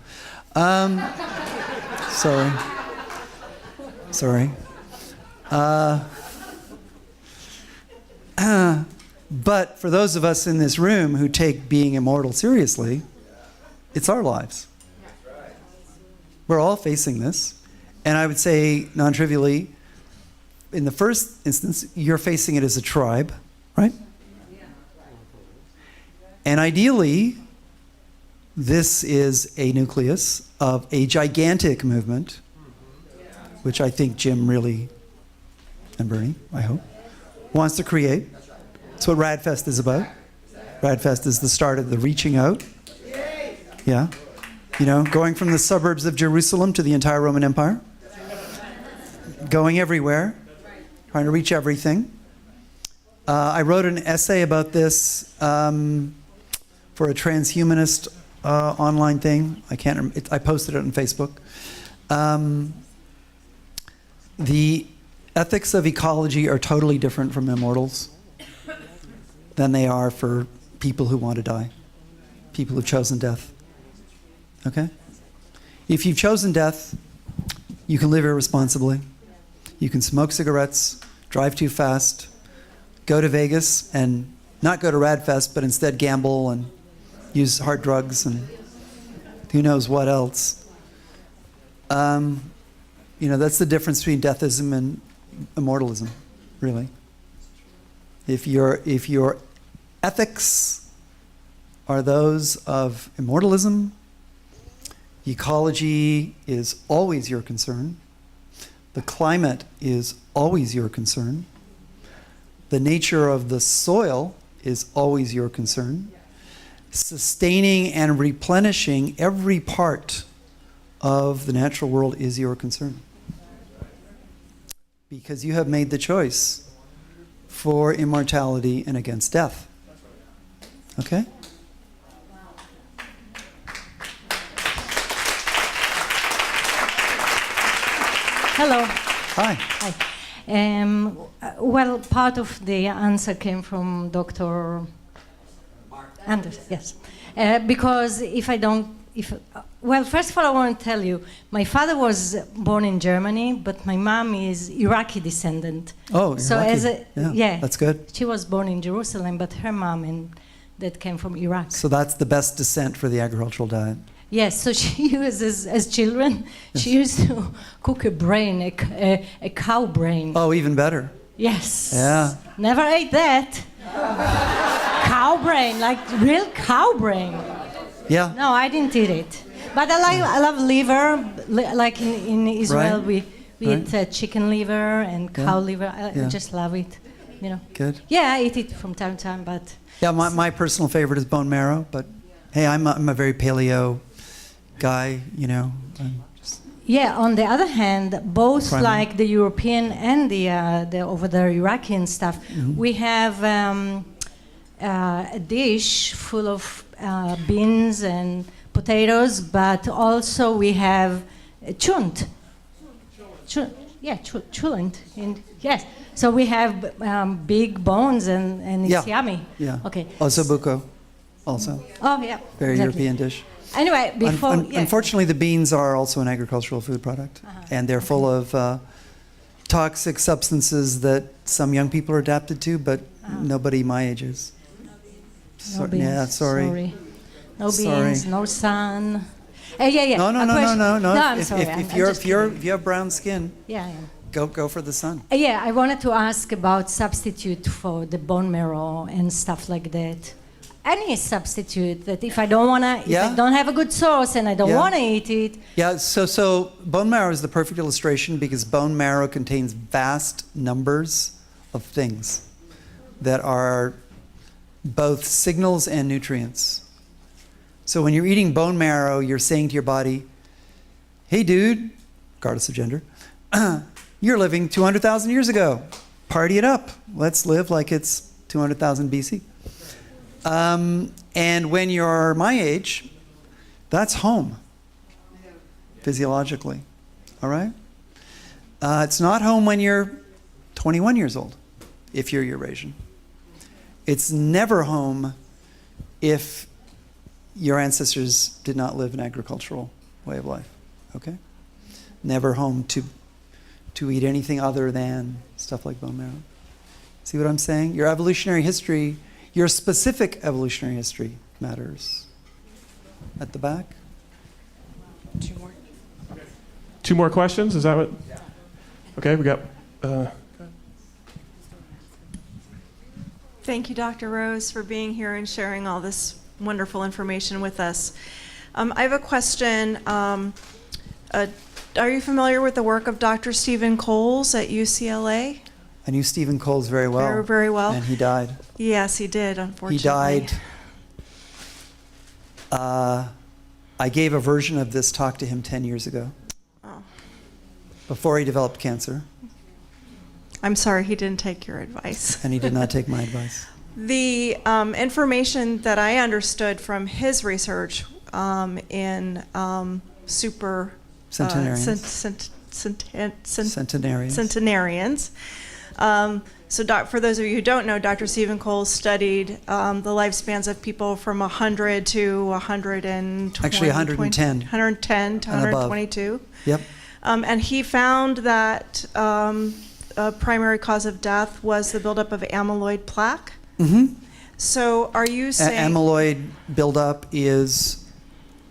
Sorry. But for those of us in this room who take being immortal seriously, it's our lives. We're all facing this. And I would say, non-trivially, in the first instance, you're facing it as a tribe, right? And ideally, this is a nucleus of a gigantic movement, which I think Jim really, and Bernie, I hope, wants to create. That's what RADFest is about. RADFest is the start of the reaching out. Yeah. You know, going from the suburbs of Jerusalem to the entire Roman Empire. Going everywhere, trying to reach everything. I wrote an essay about this for a transhumanist online thing. I can't remember. I posted it on Facebook. The ethics of ecology are totally different from immortals than they are for people who want to die, people who've chosen death. Okay? If you've chosen death, you can live irresponsibly. You can smoke cigarettes, drive too fast, go to Vegas and not go to RADFest, but instead gamble and use hard drugs and who knows what else. You know, that's the difference between deathism and immortalism, really. If your ethics are those of immortalism, ecology is always your concern. The climate is always your concern. The nature of the soil is always your concern. Sustaining and replenishing every part of the natural world is your concern. Because you have made the choice for immortality and against death. Okay? Hello. Hi. Hi. Well, part of the answer came from Dr. Anders, yes. Because well, first of all, I want to tell you, my father was born in Germany, but my mom is Iraqi descendant. Oh, so Iraqi. as a, yeah, that's good. She was born in Jerusalem, but her mom and dad came from Iraq. So that's the best descent for the agricultural diet. Yes, so she uses, as children, she used to cook a brain, a cow brain. Oh, even better. Yes. Yeah. Never ate that. Cow brain, like real cow brain. Yeah. No, I didn't eat it. But I love liver. Like in Israel, Right. we eat chicken liver and cow liver. I just love it. You know. Good. Yeah, I eat it from time to time, but. Yeah, my personal favorite is bone marrow, but hey, I'm a very paleo guy, you know. Yeah, on the other hand, both Primary. like the European and the over there Iraqi and stuff, we have a dish full of beans and potatoes, but also we have chunt. Chulent. Yes. So we have big bones and it's yummy. Yeah. Okay. Osobuco, also. Oh, yeah. Very exactly. European dish. Anyway, before... Unfortunately, the beans are also an agricultural food product, and they're full of toxic substances that some young people are adapted to, but nobody my age is. No beans. Yeah, sorry. No Sorry. beans, no sun. Yeah. No. I'm If, sorry. if you have brown skin, Yeah. go for the sun. Yeah, I wanted to ask about substitute for the bone marrow and stuff like that. Any substitute that if I don't have a good source and I don't want to eat it. Yeah, so bone marrow is the perfect illustration because bone marrow contains vast numbers of things that are both signals and nutrients. So when you're eating bone marrow, you're saying to your body, hey dude, regardless of gender, you're living 200,000 years ago. Party it up. Let's live like it's 200,000 BC. And when you're my age, that's home, physiologically. All right? It's not home when you're 21 years old, if you're Eurasian. It's never home if your ancestors did not live an agricultural way of life. Okay? Never home to eat anything other than stuff like bone marrow. See what I'm saying? Your evolutionary history, your specific evolutionary history matters. At the back? Two more questions? Is that what? Okay, we got... Thank you, Dr. Rose, for being here and sharing all this wonderful information with us. I have a question. Are you familiar with the work of Dr. Stephen Coles at UCLA? I knew Stephen Coles very well. Very, very well. And he died. Yes, he did, unfortunately. He died. I gave a version of this talk to him 10 years ago. Oh. Before he developed cancer. I'm sorry he didn't take your advice. And he did not take my advice. The information that I understood from his research in super Centenarians. Centenarians. So for those of you who don't know, Dr. Stephen Coles studied the lifespans of people from 100 to 120. Actually 110. 110 to 122. Yep. And he found that a primary cause of death was the buildup of amyloid plaque. Mm-hmm. So are you saying... Amyloid buildup is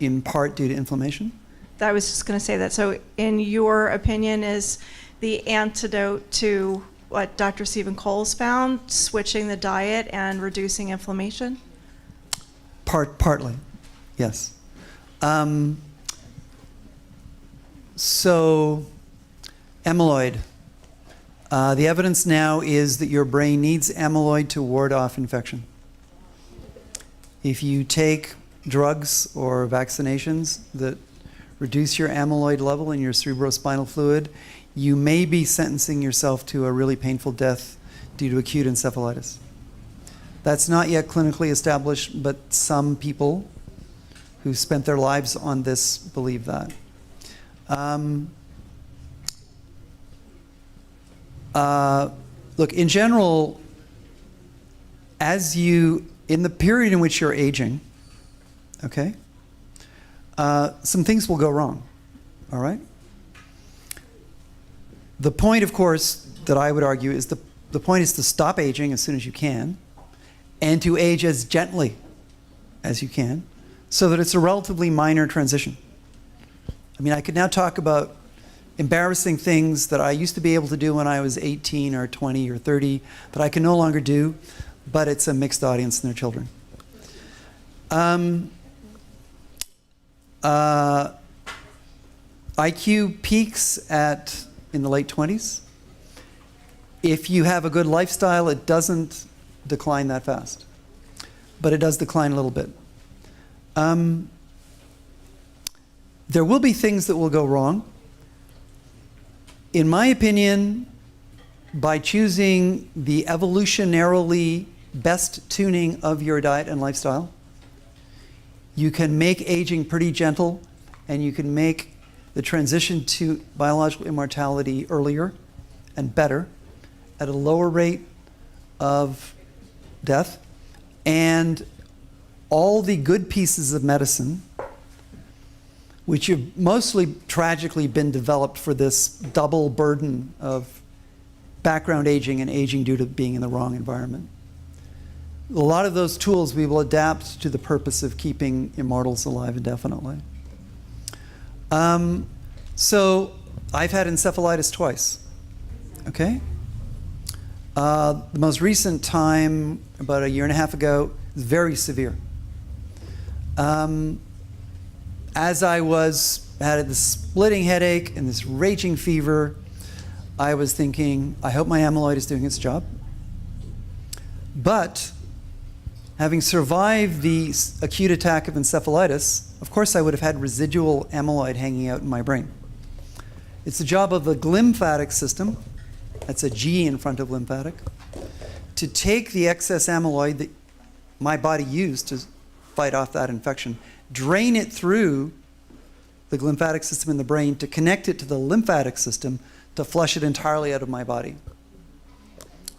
in part due to inflammation? I was just going to say that. So in your opinion, is the antidote to what Dr. Stephen Coles found, switching the diet and reducing inflammation? Partly, yes. So amyloid. The evidence now is that your brain needs amyloid to ward off infection. If you take drugs or vaccinations that reduce your amyloid level in your cerebrospinal fluid, you may be sentencing yourself to a really painful death due to acute encephalitis. That's not yet clinically established, but some people who spent their lives on this believe that. Look, in general, in the period in which you're aging, okay, some things will go wrong, all right? The point, of course, that I would argue is the point is to stop aging as soon as you can and to age as gently as you can so that it's a relatively minor transition. I mean, I could now talk about embarrassing things that I used to be able to do when I was 18 or 20 or 30 that I can no longer do, but it's a mixed audience and their children. IQ peaks in the late 20s. If you have a good lifestyle, it doesn't decline that fast, but it does decline a little bit. There will be things that will go wrong. In my opinion, by choosing the evolutionarily best tuning of your diet and lifestyle, you can make aging pretty gentle, and you can make the transition to biological immortality earlier and better at a lower rate of death. And all the good pieces of medicine, which have mostly tragically been developed for this double burden of background aging and aging due to being in the wrong environment. A lot of those tools we will adapt to the purpose of keeping immortals alive indefinitely. So I've had encephalitis twice, okay? The most recent time, about a year and a half ago, was very severe. As I had this splitting headache and this raging fever, I was thinking, I hope my amyloid is doing its job. But having survived the acute attack of encephalitis, of course I would have had residual amyloid hanging out in my brain. It's the job of the glymphatic system, that's a G in front of lymphatic, to take the excess amyloid that my body used to fight off that infection, drain it through the glymphatic system in the brain to connect it to the lymphatic system to flush it entirely out of my body.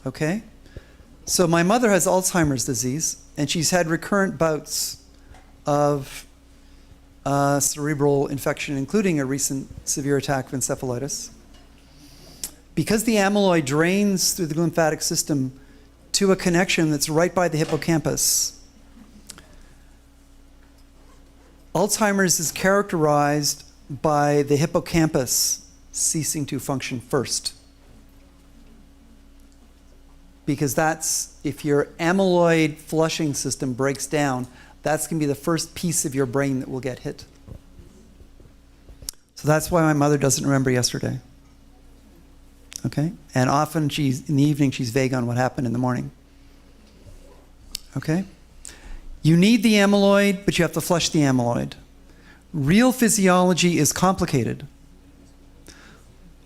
Okay? So my mother has Alzheimer's disease, and she's had recurrent bouts of cerebral infection, including a recent severe attack of encephalitis. Because the amyloid drains through the lymphatic system to a connection that's right by the hippocampus, Alzheimer's is characterized by the hippocampus ceasing to function first. Because that's, if your amyloid flushing system breaks down, that's going to be the first piece of your brain that will get hit. So that's why my mother doesn't remember yesterday. Okay? And often in the evening, she's vague on what happened in the morning. Okay? You need the amyloid, but you have to flush the amyloid. Real physiology is complicated.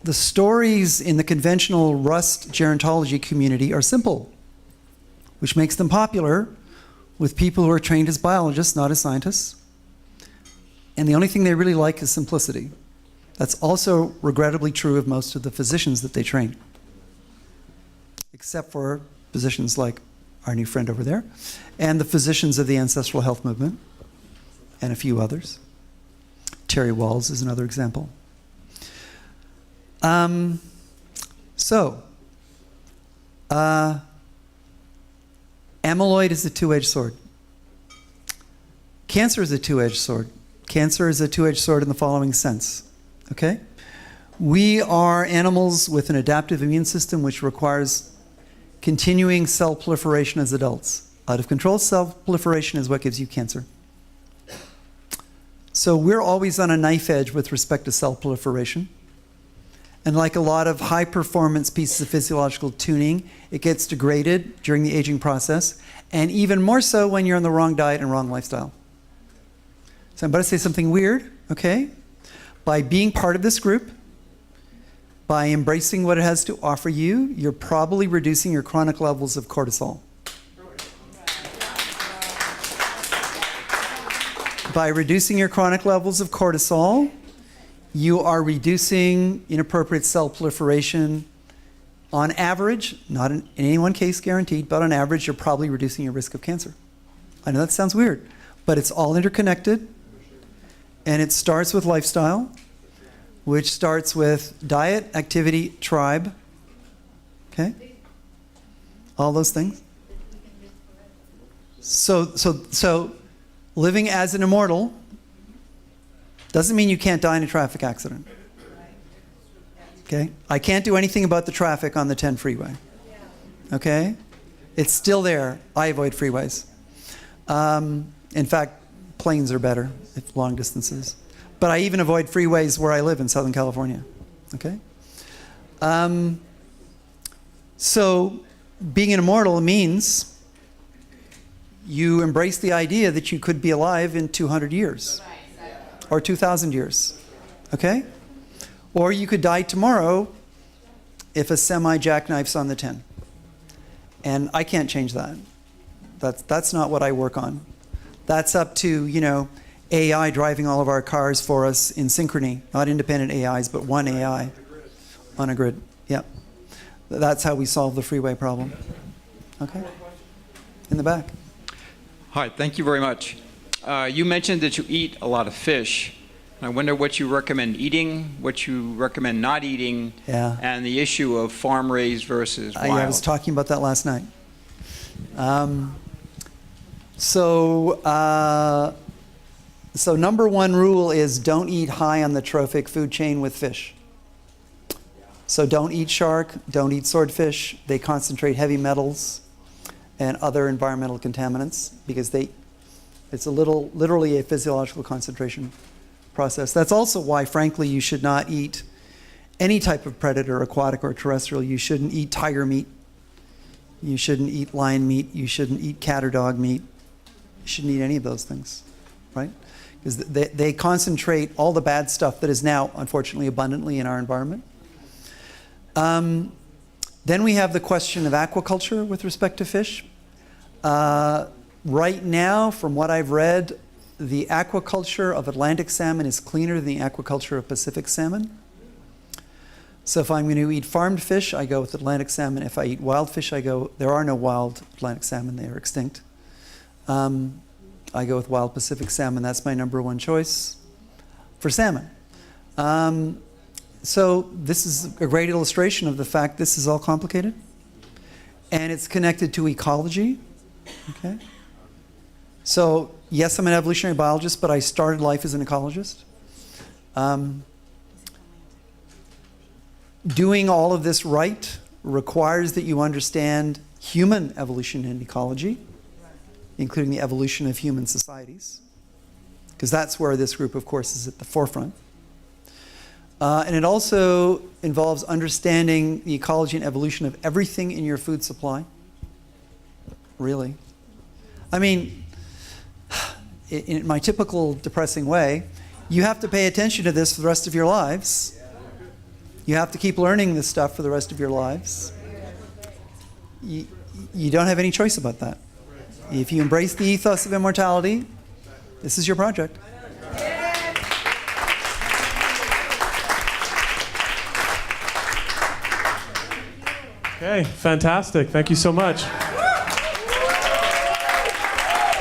The stories in the conventional rust gerontology community are simple, which makes them popular with people who are trained as biologists, not as scientists. And the only thing they really like is simplicity. That's also regrettably true of most of the physicians that they train, except for physicians like our new friend over there, and the physicians of the ancestral health movement, and a few others. Terry Walls is another example. Amyloid is a two-edged sword. Cancer is a two-edged sword. Cancer is a two-edged sword in the following sense, okay? We are animals with an adaptive immune system which requires continuing cell proliferation as adults. Out of control cell proliferation is what gives you cancer. So we're always on a knife edge with respect to cell proliferation. And like a lot of high-performance pieces of physiological tuning, it gets degraded during the aging process, and even more so when you're on the wrong diet and wrong lifestyle. So I'm about to say something weird, okay? By being part of this group, by embracing what it has to offer you, you're probably reducing your chronic levels of cortisol. By reducing your chronic levels of cortisol, you are reducing inappropriate cell proliferation. On average, not in any one case guaranteed, but on average, you're probably reducing your risk of cancer. I know that sounds weird, but it's all interconnected, and it starts with lifestyle, which starts with diet, activity, tribe, okay? All those things. So living as an immortal doesn't mean you can't die in a traffic accident. Okay? I can't do anything about the traffic on the 10 freeway. Okay? It's still there. I avoid freeways. In fact, planes are better if long distances. But I even avoid freeways where I live in Southern California. Okay? So being an immortal means you embrace the idea that you could be alive in 200 years or 2,000 years. Okay? Or you could die tomorrow if a semi jackknifes on the 10. And I can't change that. That's not what I work on. That's up to, you know, AI driving all of our cars for us in synchrony. Not independent AIs, but one AI on a grid. Yep. That's how we solve the freeway problem. Okay? In the back. Hi, thank you very much. You mentioned that you eat a lot of fish. I wonder what you recommend eating, what you recommend not eating, Yeah. and the issue of farm-raised versus wild. I was talking about that last night. So number one rule is don't eat high on the trophic food chain with fish. So don't eat shark, don't eat swordfish. They concentrate heavy metals and other environmental contaminants because it's literally a physiological concentration process. That's also why, frankly, you should not eat any type of predator, aquatic or terrestrial. You shouldn't eat tiger meat. You shouldn't eat lion meat. You shouldn't eat cat or dog meat. You shouldn't eat any of those things, right? Because they concentrate all the bad stuff that is now, unfortunately, abundantly in our environment. Then we have the question of aquaculture with respect to fish. Right now, from what I've read, the aquaculture of Atlantic salmon is cleaner than the aquaculture of Pacific salmon. So if I'm going to eat farmed fish, I go with Atlantic salmon. If I eat wild fish, there are no wild Atlantic salmon, they are extinct. I go with wild Pacific salmon. That's my number one choice for salmon. So this is a great illustration of the fact this is all complicated. And it's connected to ecology. Okay? So yes, I'm an evolutionary biologist, but I started life as an ecologist. Doing all of this right requires that you understand human evolution and ecology, including the evolution of human societies, because that's where this group, of course, is at the forefront. And it also involves understanding the ecology and evolution of everything in your food supply. Really. I mean, in my typical depressing way, you have to pay attention to this for the rest of your lives. You have to keep learning this stuff for the rest of your lives. You don't have any choice about that. If you embrace the ethos of immortality, this is your project. Okay, fantastic. Thank you so much.